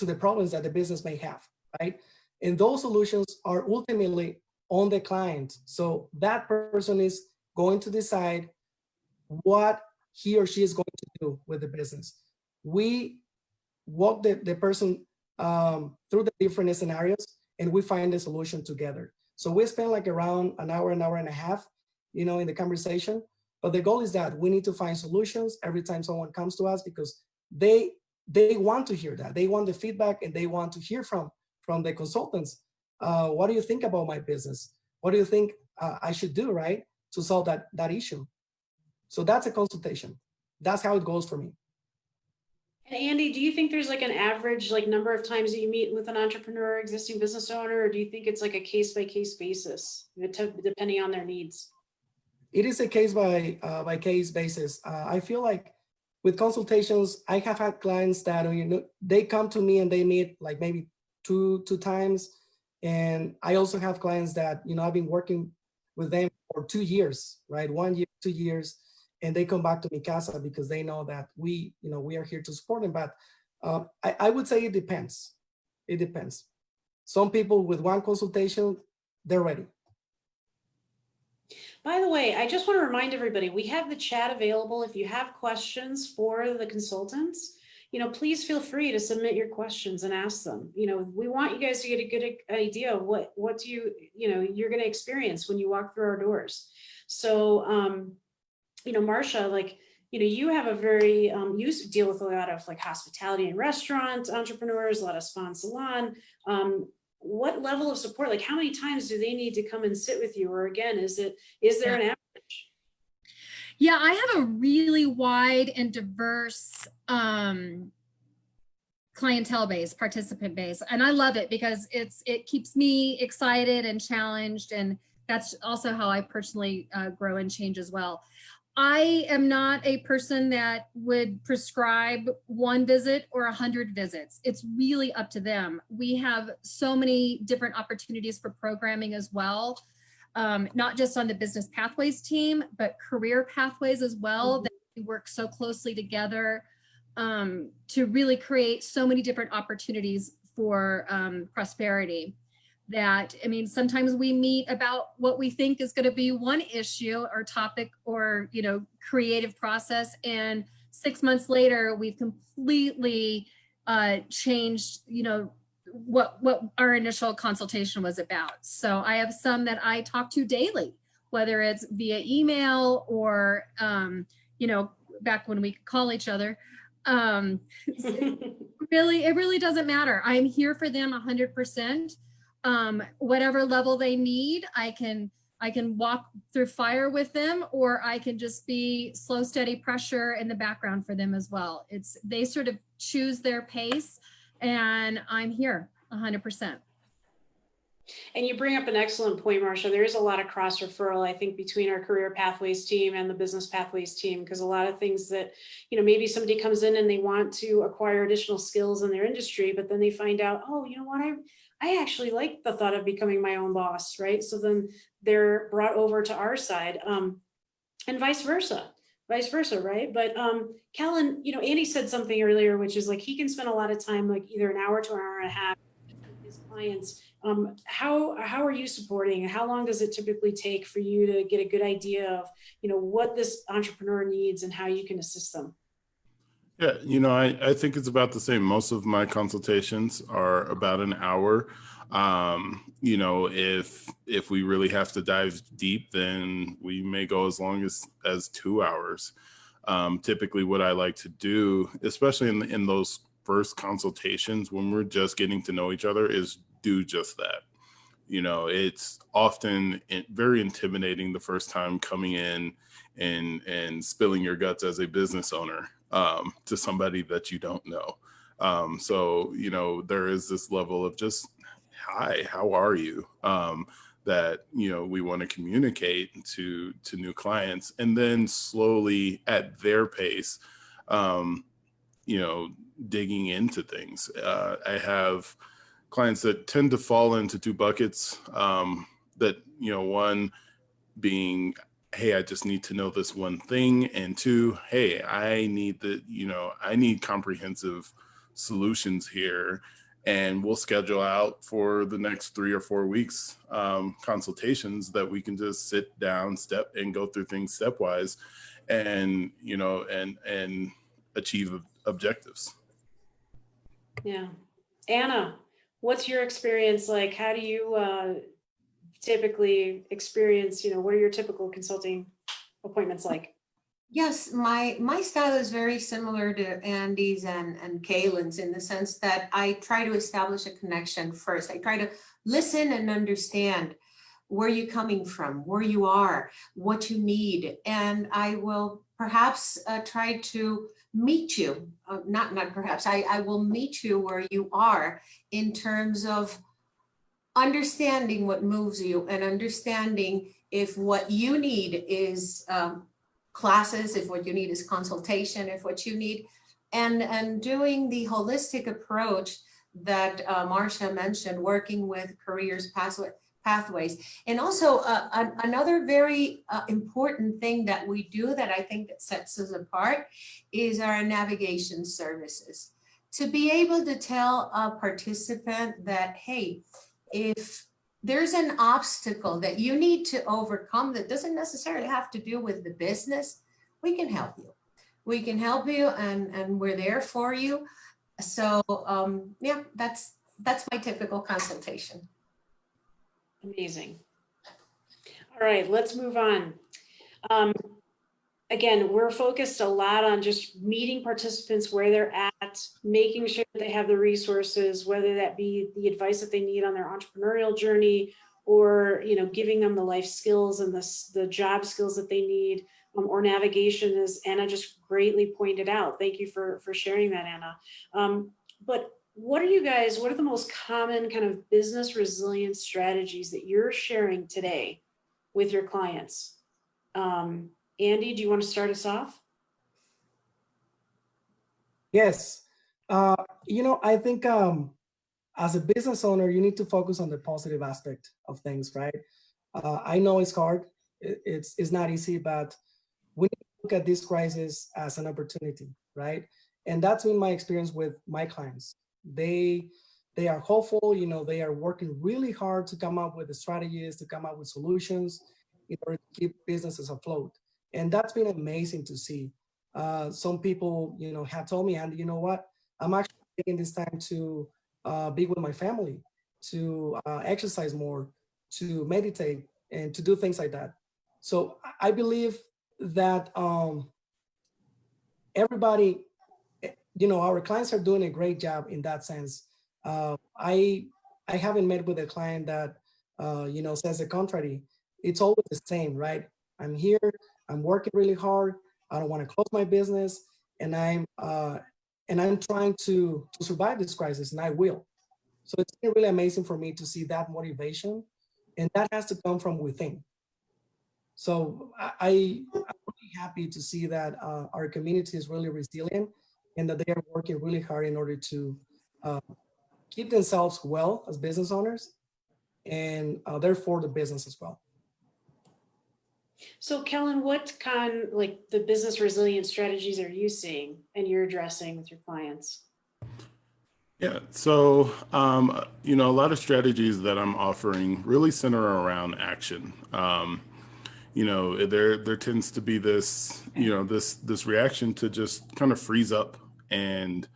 the problems that the business may have, right? And those solutions are ultimately on the client. So that person is going to decide what he or she is going to do with the business. We walk the person through the different scenarios, and we find the solution together. So we spend like around an hour and a half, in the conversation. But the goal is that we need to find solutions every time someone comes to us, because they want to hear that. They want the feedback, and they want to hear from the consultants. What do you think about my business? What do you think I should do, right, to solve that issue? So that's a consultation. That's how it goes for me. And Andy, do you think there's like an average number of times that you meet with an entrepreneur or existing business owner, or do you think it's like a case-by-case basis, depending on their needs? It is a case by case basis. I feel like with consultations, I have had clients that they come to me and they meet like maybe two times, and I also have clients that I've been working with them for 2 years, right? 1 year, 2 years, and they come back to Mi Casa because they know that we are here to support them. But I would say it depends. It depends. Some people with one consultation, they're ready. By the way, I just want to remind everybody, we have the chat available. If you have questions for the consultants, please feel free to submit your questions and ask them. We want you guys to get a good idea of what you're going to experience when you walk through our doors. So, Marcia, you have a very, you deal with a lot of hospitality and restaurant entrepreneurs, a lot of spa and salon. What level of support, how many times do they need to come and sit with you? Or again, is there an average? Yeah, I have a really wide and diverse clientele base, participant base, and I love it because it keeps me excited and challenged, and that's also how I personally grow and change as well. I am not a person that would prescribe 1 visit or 100 visits. It's really up to them. We have so many different opportunities for programming as well, not just on the business pathways team, but career pathways as well, that we work so closely together to really create so many different opportunities for prosperity. That, sometimes we meet about what we think is going to be one issue or topic or, creative process. And 6 months later, we've completely changed, what our initial consultation was about. So I have some that I talk to daily, whether it's via email or, back when we could call each other. It really doesn't matter. I'm here for them 100%. Whatever level they need, I can walk through fire with them, or I can just be slow, steady pressure in the background for them as well. They sort of choose their pace, and I'm here 100%. And you bring up an excellent point, Marcia. There is a lot of cross referral, I think, between our career pathways team and the business pathways team, because a lot of things that, maybe somebody comes in and they want to acquire additional skills in their industry, but then they find out, oh, you know what, I actually like the thought of becoming my own boss, right? So then they're brought over to our side, and vice versa, right? But Kellen, Andy said something earlier, which is he can spend a lot of time, either an hour to an hour and a half with his clients. How are you supporting? How long does it typically take for you to get a good idea of, what this entrepreneur needs and how you can assist them? Yeah, I think it's about the same. Most of my consultations are about an hour. If we really have to dive deep, then we may go as long as 2 hours. Typically what I like to do, especially in those first consultations when we're just getting to know each other, is do just that. It's often very intimidating the first time coming in and spilling your guts as a business owner to somebody that you don't know. So there is this level of just, hi, how are you? that, you know, we want to communicate to new clients, and then slowly at their pace, you know, digging into things. I have clients that tend to fall into two buckets, that, you know, one being, hey, I just need to know this one thing. And two, hey, I need I need comprehensive solutions here. And we'll schedule out for the next 3 or 4 weeks, consultations that we can just sit down, and go through things stepwise, and, you know, and achieve objectives. Yeah. Anna, what's your experience like? How do you typically experience, you know, what are your typical consulting appointments like? Yes, my style is very similar to Andy's and Kaylin's, in the sense that I try to establish a connection first. I try to listen and understand where you're coming from, where you are, what you need, and I will perhaps try to meet you. Not perhaps. I will meet you where you are, in terms of understanding what moves you, and understanding if what you need is classes, if what you need is consultation, if what you need, and doing the holistic approach that Marcia mentioned, working with careers pathways. And also another very important thing that we do that I think that sets us apart is our navigation services. To be able to tell a participant that, hey, if there's an obstacle that you need to overcome that doesn't necessarily have to do with the business, we can help you. We can help you, and we're there for you. So yeah, that's my typical consultation. Amazing. All right, let's move on. Again, we're focused a lot on just meeting participants where they're at, making sure that they have the resources, whether that be the advice that they need on their entrepreneurial journey, or, you know, giving them the life skills and the job skills that they need, or navigation, as Anna just greatly pointed out. Thank you for sharing that, Anna. But what are the most common kind of business resilience strategies that you're sharing today with your clients? Andy, do you want to start us off? Yes. You know, I think as a business owner, you need to focus on the positive aspect of things, right? I know it's hard. It's not easy, but we need to look at this crisis as an opportunity, right? And that's been my experience with my clients. They are hopeful, you know, they are working really hard to come up with the strategies, to come up with solutions in order to keep businesses afloat. And that's been amazing to see. Some people, you know, have told me, Andy, you know what? I'm actually taking this time to be with my family, to exercise more, to meditate, and to do things like that. So I believe that everybody, you know, our clients are doing a great job in that sense. I haven't met with a client that, you know, says the contrary. It's always the same, right? I'm here, I'm working really hard. I don't want to close my business, and I'm trying to survive this crisis, and I will. So it's been really amazing for me to see that motivation, and that has to come from within. So I'm really happy to see that our community is really resilient, and that they are working really hard in order to keep themselves well as business owners, and therefore the business as well. So Kellen, what kind, like, the business resilience strategies are you seeing and you're addressing with your clients? Yeah, so you know, a lot of strategies that I'm offering really center around action. You know, there tends to be this, you know, this reaction to just kind of freeze up and,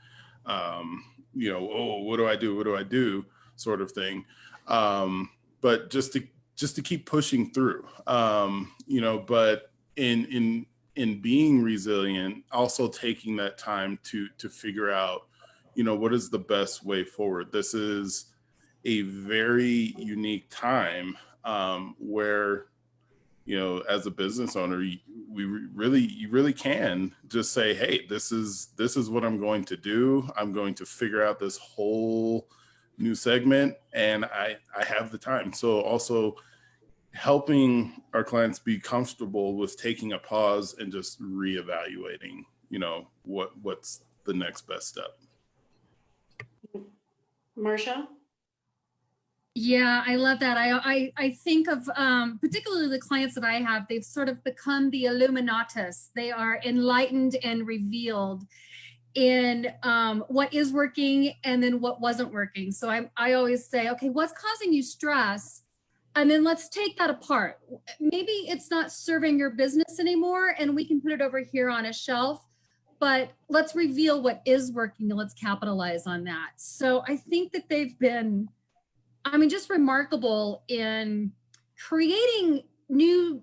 you know, oh, what do I do? What do I do? Sort of thing. But just to keep pushing through, you know, but in being resilient, also taking that time to figure out, you know, what is the best way forward. This is a very unique time where, you know, as a business owner, you really can just say, hey, this is what I'm going to do. I'm going to figure out this whole new segment, and I have the time. So also, helping our clients be comfortable with taking a pause and just reevaluating, what's the next best step. Marcia? Yeah, I love that. I think of particularly the clients that I have, they've sort of become the Illuminatus. They are enlightened and revealed in what is working and then what wasn't working. So I always say, okay, what's causing you stress? And then let's take that apart. Maybe it's not serving your business anymore and we can put it over here on a shelf, but let's reveal what is working and let's capitalize on that. So I think that they've been, just remarkable in creating new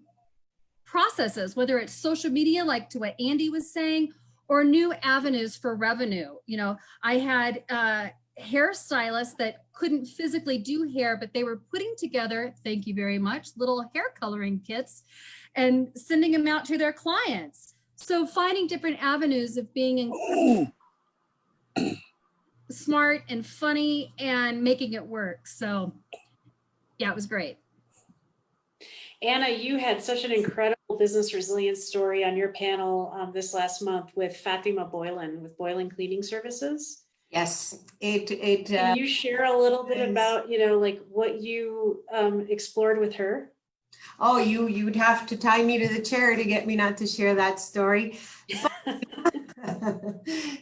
processes, whether it's social media, like to what Andy was saying, or new avenues for revenue. I had hairstylists that couldn't physically do hair, but they were putting together, thank you very much, little hair coloring kits and sending them out to their clients. So finding different avenues of being smart and funny and making it work. So yeah, it was great. Anna, you had such an incredible business resilience story on your panel this last month with Fatima Boylan with Boylan Cleaning Services. Yes, Can you share a little bit about, like what you explored with her? Oh, you'd have to tie me to the chair to get me not to share that story.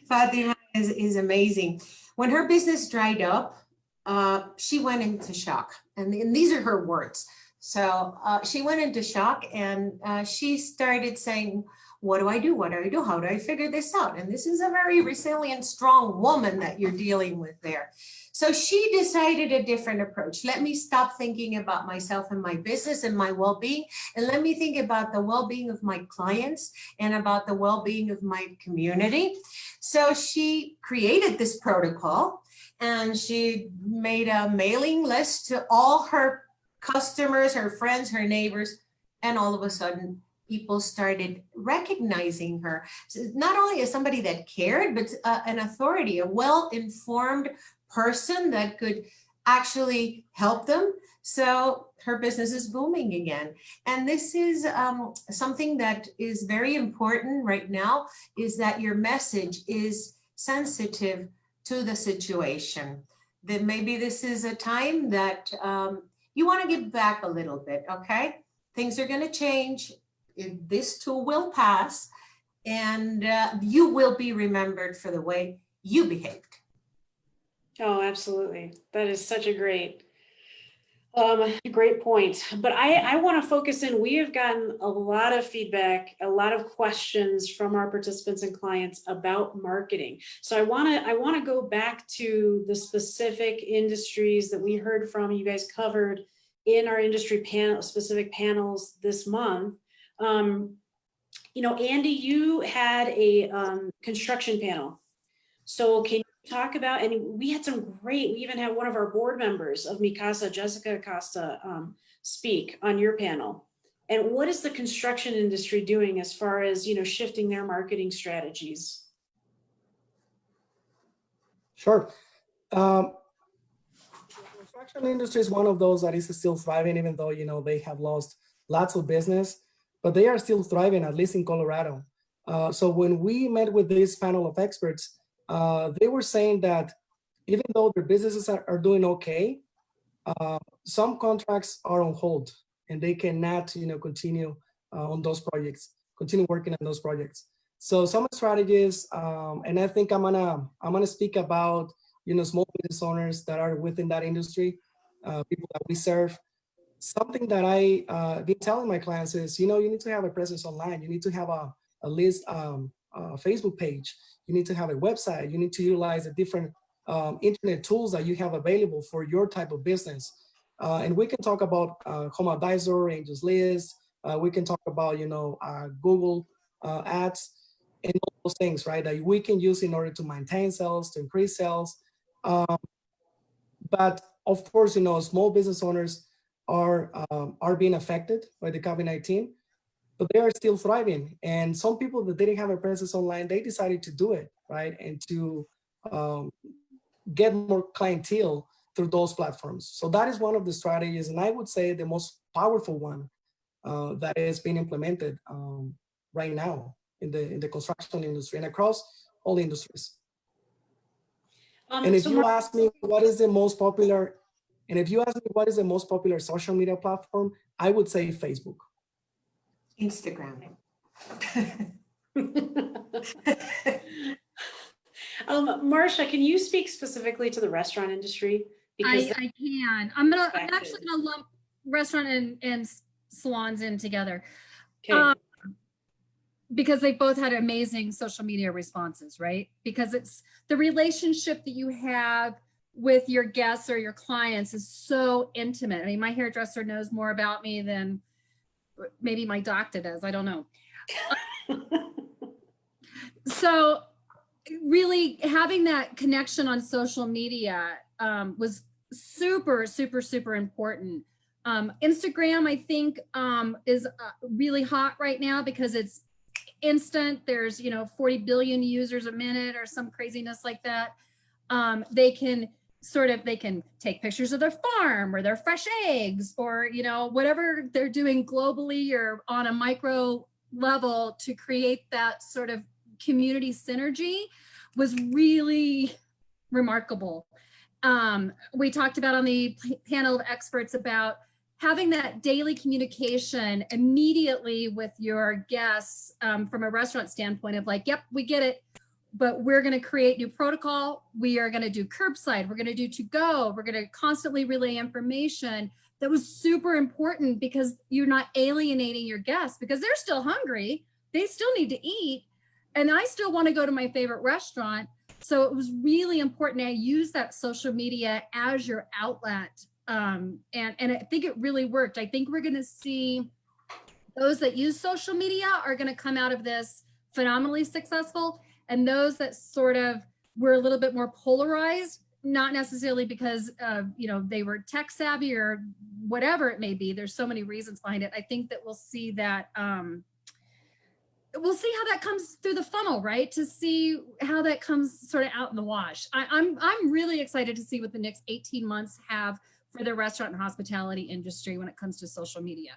Fatima is amazing. When her business dried up, she went into shock. And these are her words. So she went into shock and she started saying, what do I do? What do I do? How do I figure this out? And this is a very resilient, strong woman that you're dealing with there. So she decided a different approach. Let me stop thinking about myself and my business and my well-being, and let me think about the well-being of my clients and about the well-being of my community. So she created this protocol and she made a mailing list to all her customers, her friends, her neighbors, and all of a sudden people started recognizing her not only as somebody that cared, but an authority, a well-informed person that could actually help them. So her business is booming again. And this is something that is very important right now, is that your message is sensitive to the situation. That maybe this is a time that you want to give back a little bit, okay? Things are going to change. This too will pass, and you will be remembered for the way you behaved. Oh, absolutely. That is such a great point. But I want to focus in. We have gotten a lot of feedback, a lot of questions from our participants and clients about marketing. So I want to go back to the specific industries that we heard from, you guys covered in our industry specific panels this month. Andy, you had a construction panel. So can you talk about, and we even had one of our board members of Mikasa, Jessica Acosta, speak on your panel. And what is the construction industry doing as far as, shifting their marketing strategies? Sure. The construction industry is one of those that is still thriving, even though, they have lost lots of business, but they are still thriving, at least in Colorado. So when we met with this panel of experts, they were saying that even though their businesses are doing okay, some contracts are on hold and they cannot, continue on those projects, continue working on those projects. So some strategies, and I think I'm gonna speak about, small business owners that are within that industry, people that we serve. Something that I been telling my clients is, you need to have a presence online. You need to have a list, Facebook page. You need to have a website. You need to utilize the different internet tools that you have available for your type of business. And we can talk about Home Advisor, Angels List. We can talk about, Google ads and all those things, right? That we can use in order to maintain sales, to increase sales. But of course, small business owners are being affected by the COVID-19, but they are still thriving. And some people that didn't have a presence online, they decided to do it, right? And to get more clientele through those platforms. So that is one of the strategies, and I would say the most powerful one that is being implemented right now in the construction industry and across all industries. And if you ask me what is the most popular, social media platform, I would say Facebook. Instagram. Marcia, can you speak specifically to the restaurant industry? Because I can. I'm actually gonna lump restaurant and salons in together. okay. Because they both had amazing social media responses, right? Because it's the relationship that you have with your guests or your clients is so intimate. I mean, my hairdresser knows more about me than maybe my doctor does. I don't know. So really having that connection on social media was super, super, super important. Instagram, I think, is really hot right now because it's instant. There's 40 billion users a minute or some craziness like that. They can take pictures of their farm or their fresh eggs or whatever they're doing globally or on a micro level to create that sort of community synergy was really remarkable. We talked about on the panel of experts about having that daily communication immediately with your guests from a restaurant standpoint of like, yep, we get it, but we're going to create new protocol. We are going to do curbside. We're going to do to go. We're going to constantly relay information. That was super important because you're not alienating your guests because they're still hungry. They still need to eat. And I still want to go to my favorite restaurant. So it was really important to use that social media as your outlet. And I think it really worked. I think we're going to see those that use social media are going to come out of this phenomenally successful. And those that sort of were a little bit more polarized, not necessarily because they were tech savvy or whatever it may be. There's so many reasons behind it. I think that we'll see that we'll see how that comes through the funnel, right? To see how that comes sort of out in the wash. I'm really excited to see what the next 18 months have for the restaurant and hospitality industry when it comes to social media.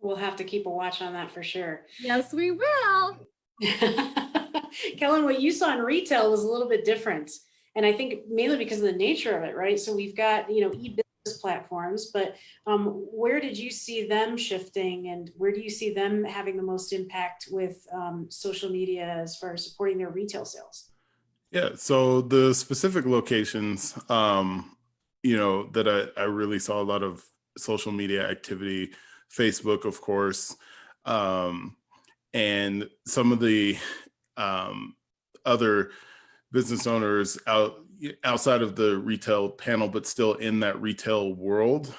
We'll have to keep a watch on that for sure. Yes, we will. Kellen, what you saw in retail was a little bit different. And I think mainly because of the nature of it, right? So we've got, e-business platforms, but where did you see them shifting and where do you see them having the most impact with social media as far as supporting their retail sales? Yeah, so the specific locations, that I really saw a lot of social media activity, Facebook, of course, and some of the other business owners outside of the retail panel, but still in that retail world,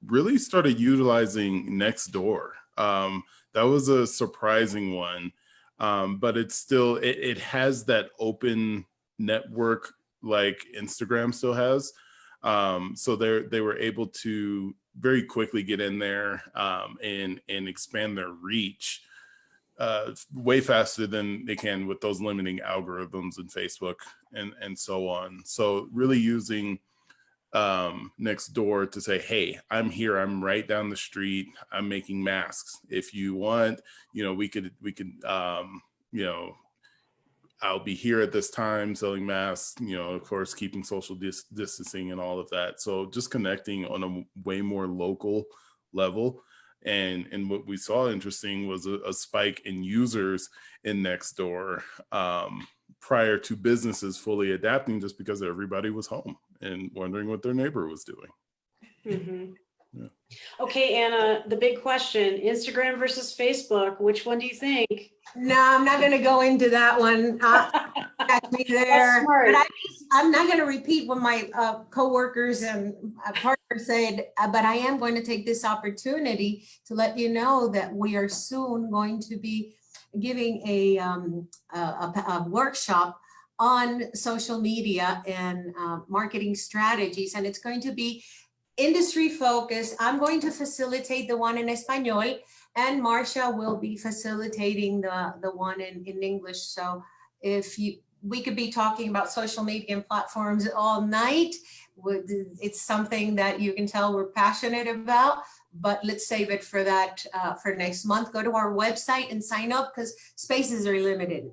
really started utilizing Nextdoor. That was a surprising one, but it's still, it has that open network like Instagram still has. So they were able to very quickly get in there and expand their reach way faster than they can with those limiting algorithms in Facebook and so on. So really using Nextdoor to say, hey, I'm here, I'm right down the street, I'm making masks. If you want, we could I'll be here at this time selling masks, of course, keeping social distancing and all of that. So just connecting on a way more local level. And what we saw interesting was a spike in users in Nextdoor prior to businesses fully adapting, just because everybody was home and wondering what their neighbor was doing. Mm-hmm. Yeah. Okay, Anna, the big question, Instagram versus Facebook, which one do you think? No, I'm not going to go into that one. Catch me there. But I'm not going to repeat what my coworkers and partners said, but I am going to take this opportunity to let you know that we are soon going to be giving a workshop on social media and marketing strategies, and it's going to be industry focused. I'm going to facilitate the one in Espanol, and Marcia will be facilitating the one in English. So if we could be talking about social media and platforms all night. It's something that you can tell we're passionate about, but let's save it for that for next month. Go to our website and sign up because spaces are limited.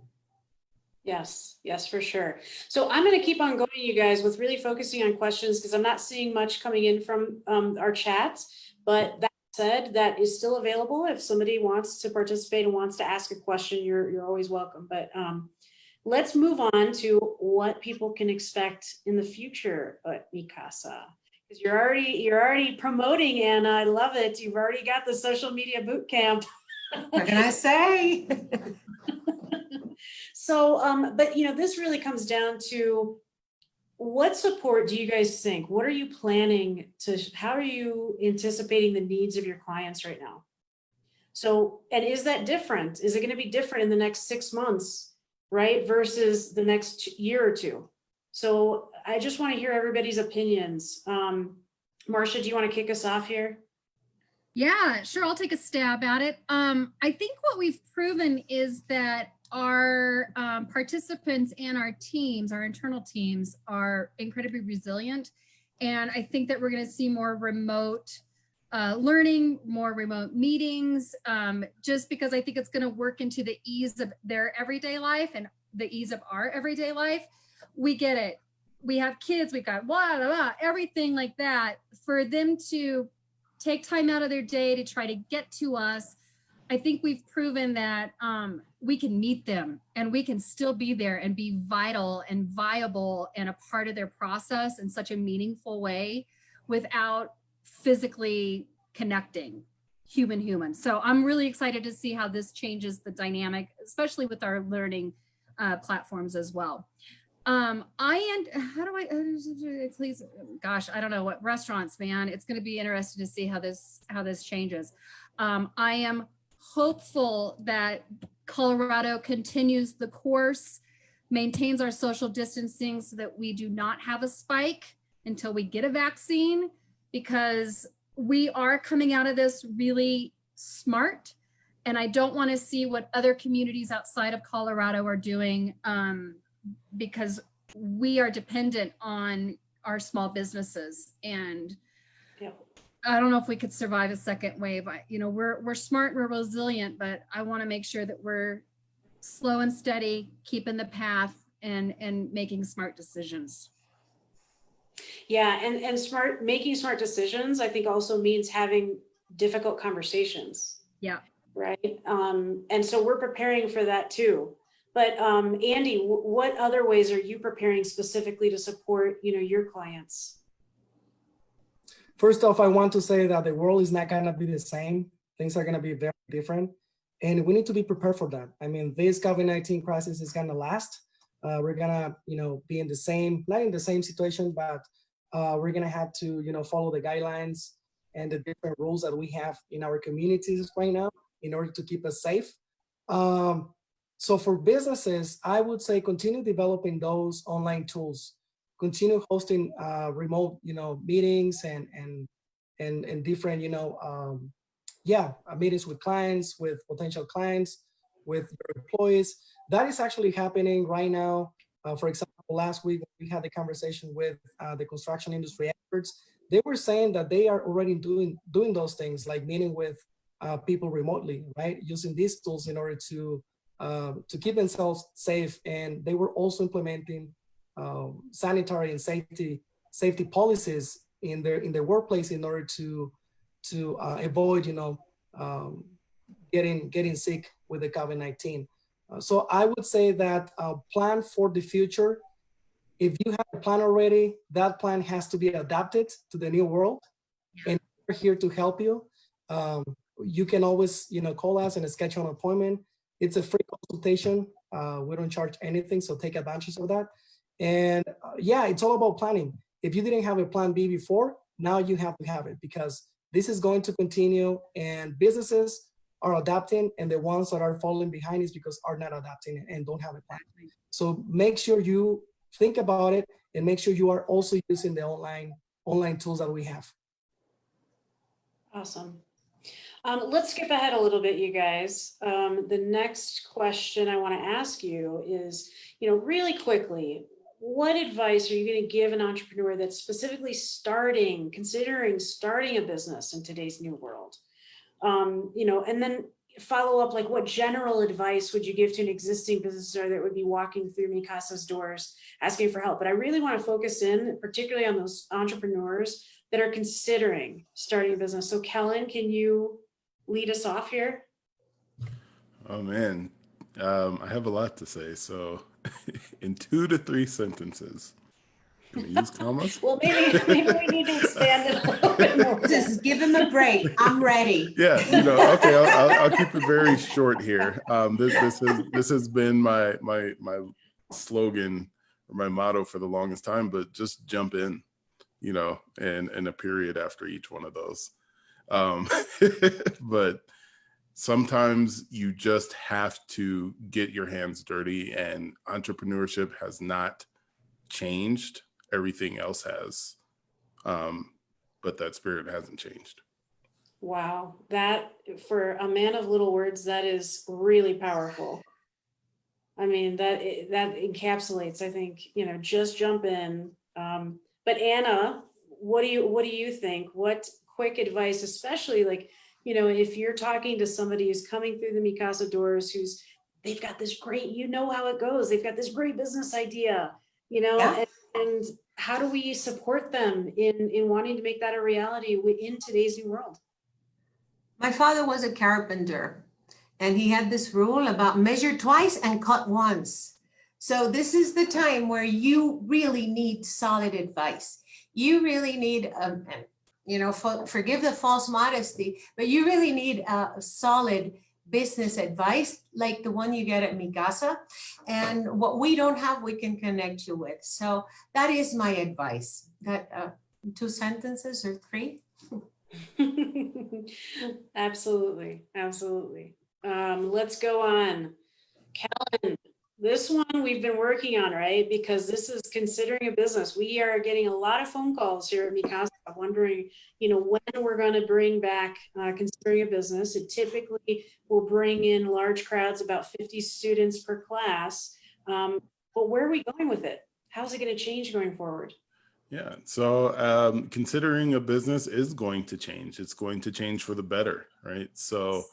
Yes, yes, for sure. So I'm going to keep on going, you guys, with really focusing on questions because I'm not seeing much coming in from our chats. But that said, that is still available. If somebody wants to participate and wants to ask a question, you're always welcome. But let's move on to what people can expect in the future at Mi Casa. Because you're already promoting, and I love it. You've already got the social media boot camp. What can I say? So, but you know, this really comes down to what support do you guys think? What are you planning to, how are you anticipating the needs of your clients right now? So, and is that different? Is it going to be different in the next 6 months, right? Versus the next year or two? So I just want to hear everybody's opinions. Marcia, do you want to kick us off here? Yeah, sure. I'll take a stab at it. I think what we've proven is that our participants and our teams, our internal teams, are incredibly resilient. And I think that we're going to see more remote learning, more remote meetings, just because I think it's going to work into the ease of their everyday life and the ease of our everyday life. We get it. We have kids, we've got blah, blah, blah, everything like that. For them to take time out of their day to try to get to us, I think we've proven that we can meet them and we can still be there and be vital and viable and a part of their process in such a meaningful way without physically connecting human. So I'm really excited to see how this changes the dynamic, especially with our learning platforms as well. Please, gosh, I don't know what restaurants, man, it's going to be interesting to see how this changes. I am hopeful that Colorado continues the course, maintains our social distancing so that we do not have a spike until we get a vaccine, because we are coming out of this really smart. And I don't want to see what other communities outside of Colorado are doing, because we are dependent on our small businesses. And Yeah. I don't know if we could survive a second wave. We're smart, we're resilient, but I want to make sure that we're slow and steady, keeping the path and making smart decisions. Yeah, and making smart decisions, I think also means having difficult conversations. Yeah. Right. And so we're preparing for that too. But Andy, what other ways are you preparing specifically to support, your clients? First off, I want to say that the world is not going to be the same. Things are going to be very different. And we need to be prepared for that. I mean, this COVID-19 crisis is going to last. We're going to, be in the same, not in the same situation, but we're going to have to, follow the guidelines and the different rules that we have in our communities right now in order to keep us safe. So for businesses, I would say continue developing those online tools, continue hosting remote, meetings and different, meetings with clients, with potential clients, with your employees. That is actually happening right now. For example, last week we had a conversation with the construction industry experts. They were saying that they are already doing those things, like meeting with people remotely, right? Using these tools in order to keep themselves safe. And they were also implementing sanitary and safety policies in their workplace in order to avoid, getting sick with the COVID-19. So I would say that plan for the future. If you have a plan already, that plan has to be adapted to the new world. Yeah. And we're here to help you. You can always, call us and schedule an appointment. It's a free consultation. We don't charge anything, so take advantage of that. And it's all about planning. If you didn't have a plan B before, now you have to have it, because this is going to continue and businesses are adapting, and the ones that are falling behind is because are not adapting and don't have a plan. So make sure you think about it and make sure you are also using the online tools that we have. Awesome. Let's skip ahead a little bit, you guys. The next question I want to ask you is, really quickly, what advice are you going to give an entrepreneur that's specifically considering starting a business in today's new world? And then follow up, like what general advice would you give to an existing business owner that would be walking through Mi Casa's doors asking for help? But I really want to focus in particularly on those entrepreneurs that are considering starting a business. So Kellen, can you lead us off here? Oh man, I have a lot to say. So in 2 to 3 sentences, can we use commas? Well, maybe we need to expand it a little bit more. Just give him a break. I'm ready. Yeah, okay, I'll keep it very short here. This has been my slogan or my motto for the longest time, but just jump in, and a period after each one of those. But sometimes you just have to get your hands dirty, and entrepreneurship has not changed. Everything else has, but that spirit hasn't changed. Wow, that for a man of little words, that is really powerful. I mean, that encapsulates, I think, just jump in. But Anna, what do you think? What quick advice, especially like, if you're talking to somebody who's coming through the Mi Casa doors, they've got this great, how it goes. They've got this great business idea, Yeah. and how do we support them in wanting to make that a reality in today's new world? My father was a carpenter, and he had this rule about measure twice and cut once. So this is the time where you really need solid advice. You really need, forgive the false modesty, but you really need a solid business advice like the one you get at Mi Casa. And what we don't have, we can connect you with. So that is my advice. That 2 sentences or 3? Absolutely. Let's go on. Kellen, this one we've been working on, right? Because this is considering a business. We are getting a lot of phone calls here at Mi Casa wondering, when we're going to bring back considering a business. It typically will bring in large crowds, about 50 students per class. But where are we going with it? How's it going to change going forward? Yeah, so considering a business is going to change. It's going to change for the better, right? So,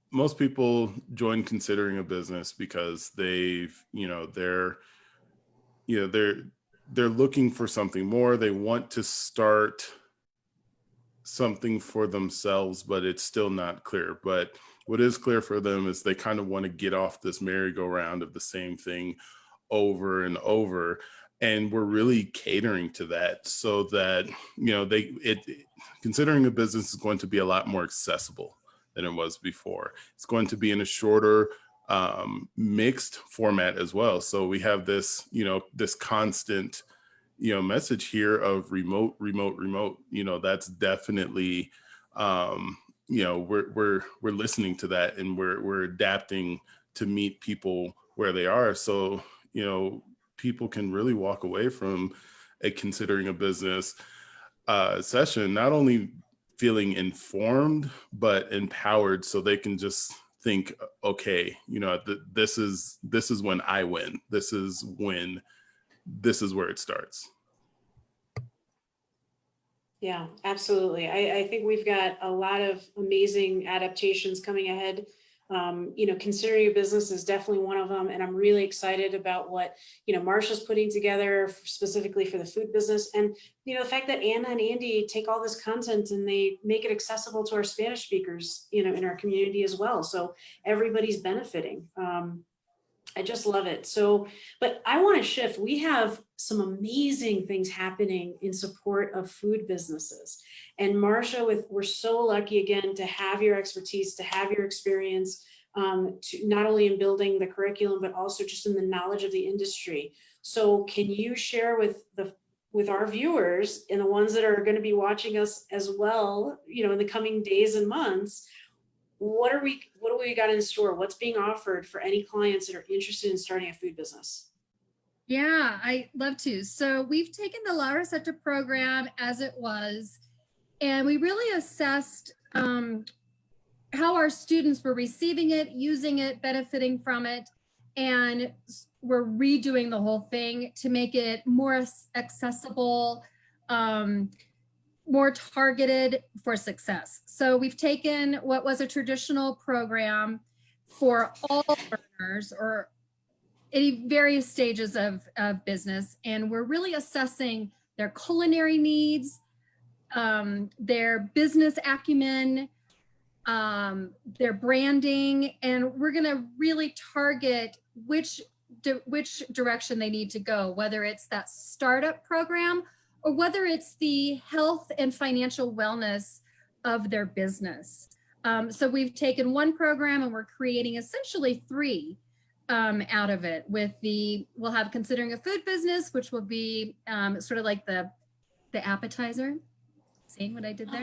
most people join considering a business because they're looking for something more. They want to start something for themselves, but it's still not clear. But what is clear for them is they kind of want to get off this merry-go-round of the same thing over and over, and we're really catering to that so that considering a business is going to be a lot more accessible than it was before. It's going to be in a shorter mixed format as well. So we have this this constant message here of remote. That's definitely we're listening to that, and we're adapting to meet people where they are. So people can really walk away from considering a business session not only feeling informed but empowered, so they can just think, okay, this is when I win. This is where it starts. Yeah, absolutely. I think we've got a lot of amazing adaptations coming ahead. Considering a business is definitely one of them. And I'm really excited about what, Marsha's putting together specifically for the food business. And, the fact that Anna and Andy take all this content and they make it accessible to our Spanish speakers, in our community as well. So everybody's benefiting. I just love it. So, but I want to shift. We have some amazing things happening in support of food businesses. And Marsha, we're so lucky again to have your expertise, to have your experience, to not only in building the curriculum, but also just in the knowledge of the industry. So can you share with our viewers and the ones that are going to be watching us as well, in the coming days and months, what do we got in store? What's being offered for any clients that are interested in starting a food business? Yeah, I love to. So we've taken the La Receta program as it was And we really assessed how our students were receiving it, using it, benefiting from it, and we're redoing the whole thing to make it more accessible, more targeted for success. So we've taken what was a traditional program for all learners or any various stages of business, and we're really assessing their culinary needs, their business acumen, their branding, and we're going to really target which direction they need to go, whether it's that startup program or whether it's the health and financial wellness of their business. So we've taken one program and we're creating essentially three out of it. We'll have Considering a Food Business, which will be sort of like the appetizer. Seeing what I did there?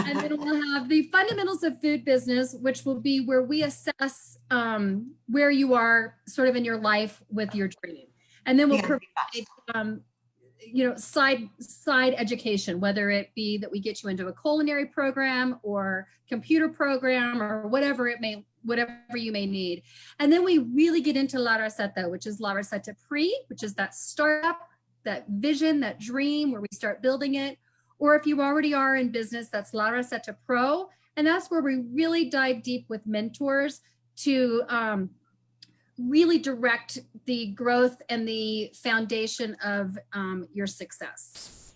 And then we'll have the Fundamentals of Food Business, which will be where we assess where you are sort of in your life with your dream. And then we'll provide side education, whether it be that we get you into a culinary program or computer program or whatever you may need. And then we really get into La Receta, which is La Receta Pre, which is that startup, that vision, that dream where we start building it. Or if you already are in business, that's La Receta Pro. And that's where we really dive deep with mentors to really direct the growth and the foundation of your success.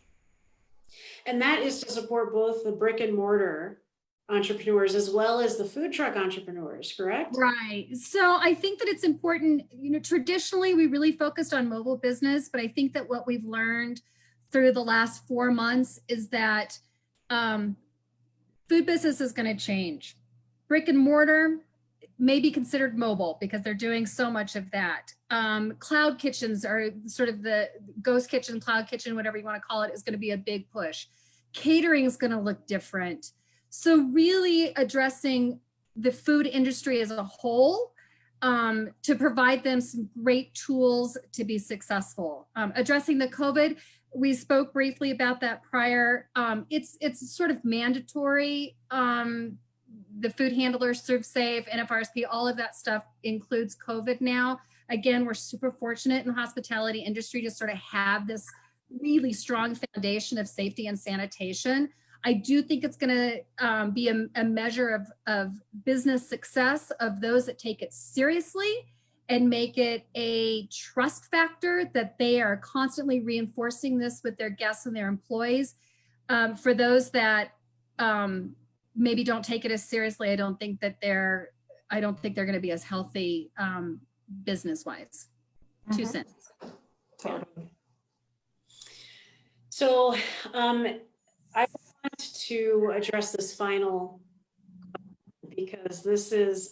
And that is to support both the brick and mortar entrepreneurs as well as the food truck entrepreneurs, correct? Right. So I think that it's important, traditionally we really focused on mobile business, but I think that what we've learned through the last 4 months is that food business is going to change. Brick and mortar may be considered mobile because they're doing so much of that. Cloud kitchens are sort of the ghost kitchen, cloud kitchen, whatever you want to call it, is going to be a big push. Catering is going to look different. So really addressing the food industry as a whole to provide them some great tools to be successful. Addressing the COVID, we spoke briefly about that prior. It's sort of mandatory. The food handlers, Serve Safe, NFRSP, all of that stuff includes COVID now. Again, we're super fortunate in the hospitality industry to sort of have this really strong foundation of safety and sanitation. I do think it's going to be a measure of business success of those that take it seriously and make it a trust factor that they are constantly reinforcing this with their guests and their employees. For those that maybe don't take it as seriously, I don't think they're going to be as healthy business-wise. 2 cents. Totally. So I want to address this final because this is,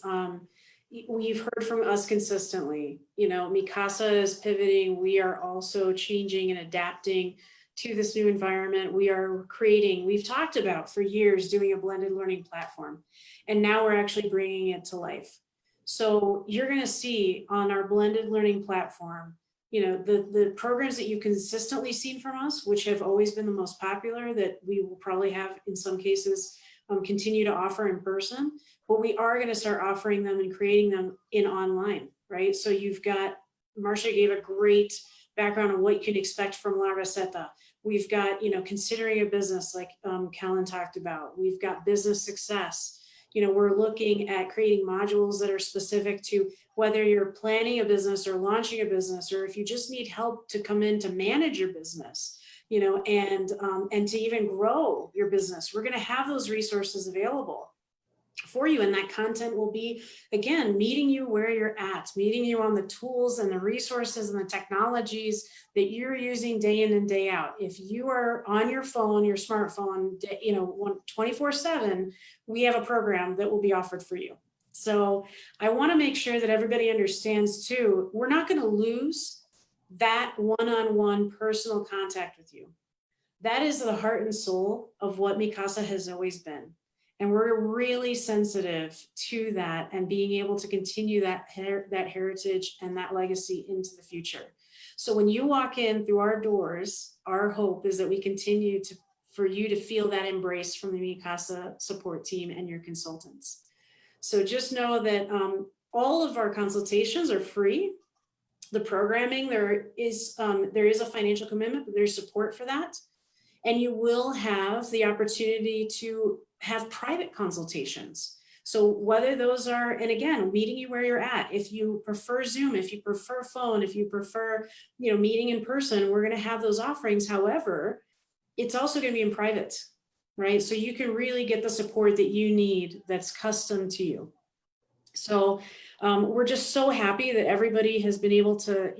we've heard from us consistently, Mikasa is pivoting. We are also changing and adapting to this new environment. We've talked about for years doing a blended learning platform, and now we're actually bringing it to life. So you're going to see on our blended learning platform, the programs that you consistently seen from us, which have always been the most popular, that we will probably have in some cases continue to offer in person, but we are going to start offering them and creating them in online, right? So you've got, Marcia gave a great background on what you can expect from La Receta. We've got, Considering a Business, like Kellen talked about. We've got Business Success. We're looking at creating modules that are specific to whether you're planning a business or launching a business, or if you just need help to come in to manage your business, and to even grow your business. We're going to have those resources available for you. And that content will be, again, meeting you where you're at, meeting you on the tools and the resources and the technologies that you're using day in and day out. If you are on your phone, your smartphone, 24/7, we have a program that will be offered for you. So I want to make sure that everybody understands too, we're not going to lose that one-on-one personal contact with you. That is the heart and soul of what Mikasa has always been. And we're really sensitive to that and being able to continue that heritage and that legacy into the future. So when you walk in through our doors, our hope is that we continue to for you to feel that embrace from the Mikasa support team and your consultants. So just know that all of our consultations are free. The programming, there is a financial commitment, but there's support for that. And you will have the opportunity to have private consultations. So whether those are, and again, meeting you where you're at, if you prefer Zoom, if you prefer phone, if you prefer, meeting in person, we're going to have those offerings. However, it's also going to be in private, right? So you can really get the support that you need that's custom to you. So we're just so happy that everybody has been able to,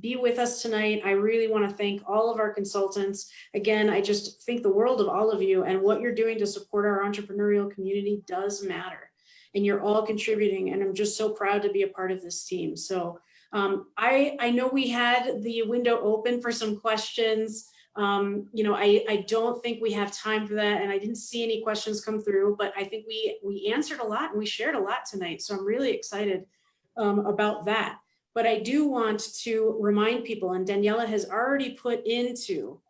be with us tonight. I really want to thank all of our consultants. Again, I just think the world of all of you, and what you're doing to support our entrepreneurial community does matter. And you're all contributing, and I'm just so proud to be a part of this team. So I know we had the window open for some questions. I don't think we have time for that, and I didn't see any questions come through, but I think we answered a lot and we shared a lot tonight. So I'm really excited about that. But I do want to remind people, and Daniela has already put into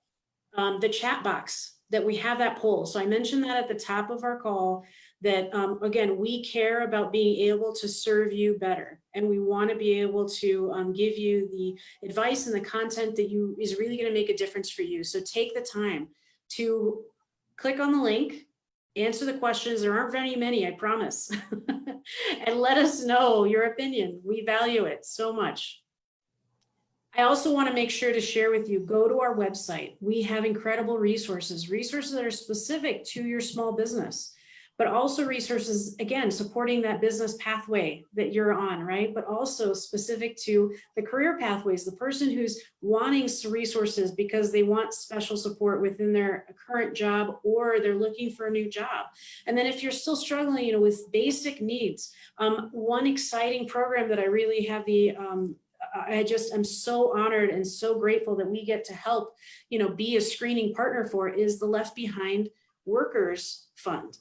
the chat box that we have that poll. So I mentioned that at the top of our call, that again, we care about being able to serve you better. And we want to be able to give you the advice and the content that is really going to make a difference for you. So take the time to click on the link, answer the questions. There aren't very many, I promise. And let us know your opinion. We value it so much. I also want to make sure to share with you, go to our website. We have incredible resources that are specific to your small business, but also resources, again, supporting that business pathway that you're on, right? But also specific to the career pathways, the person who's wanting resources because they want special support within their current job, or they're looking for a new job. And then if you're still struggling, with basic needs, one exciting program that I really have I'm so honored and so grateful that we get to help, be a screening partner for, is the Left Behind Workers Fund.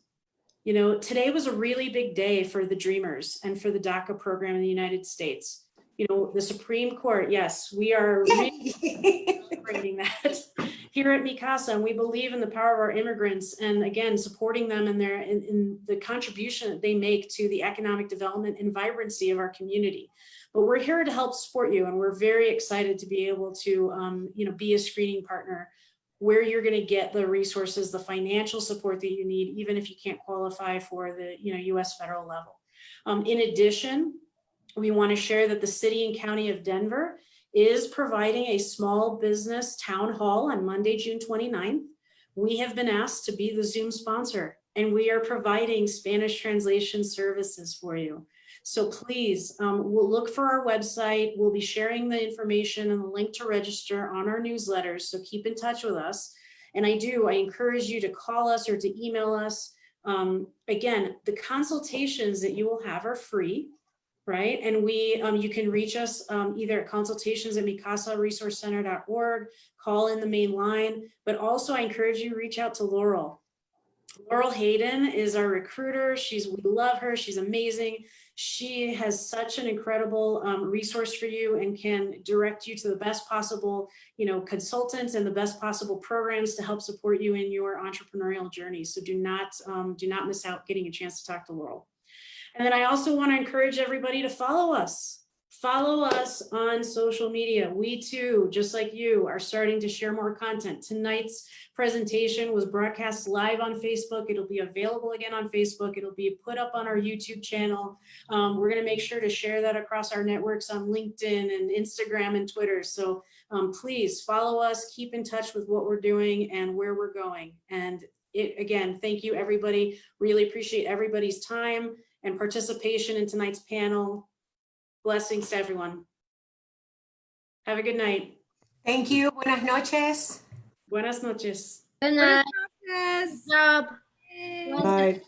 Today was a really big day for the Dreamers and for the DACA program in the United States. The Supreme Court, yes, we are really celebrating that here at Mikasa, and we believe in the power of our immigrants, and again, supporting them in the contribution that they make to the economic development and vibrancy of our community. But we're here to help support you, and we're very excited to be able to, be a screening partner where you're going to get the resources, the financial support that you need, even if you can't qualify for the U.S. federal level. In addition, we want to share that the City and County of Denver is providing a small business town hall on Monday, June 29th. We have been asked to be the Zoom sponsor, and we are providing Spanish translation services for you. So please, we'll look for our website. We'll be sharing the information and the link to register on our newsletters. So keep in touch with us. And I encourage you to call us or to email us. Again, the consultations that you will have are free, right? And you can reach us either at consultations@mikasaresourcecenter.org, call in the main line, but also I encourage you to reach out to Laurel. Laurel Hayden is our recruiter. We love her. She's amazing. She has such an incredible resource for you and can direct you to the best possible, consultants and the best possible programs to help support you in your entrepreneurial journey. So do not miss out getting a chance to talk to Laurel. And then I also want to encourage everybody to follow us. Follow us on social media. We too, just like you, are starting to share more content. Tonight's presentation was broadcast live on Facebook. It'll be available again on Facebook. It'll be put up on our YouTube channel. We're going to make sure to share that across our networks on LinkedIn and Instagram and Twitter. So please follow us, keep in touch with what we're doing and where we're going. And again, thank you, everybody. Really appreciate everybody's time and participation in tonight's panel. Blessings to everyone. Have a good night. Thank you. Buenas noches. Buenas noches. Good night. Yes. Good job. Bye.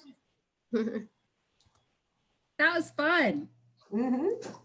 That was fun. Mhm.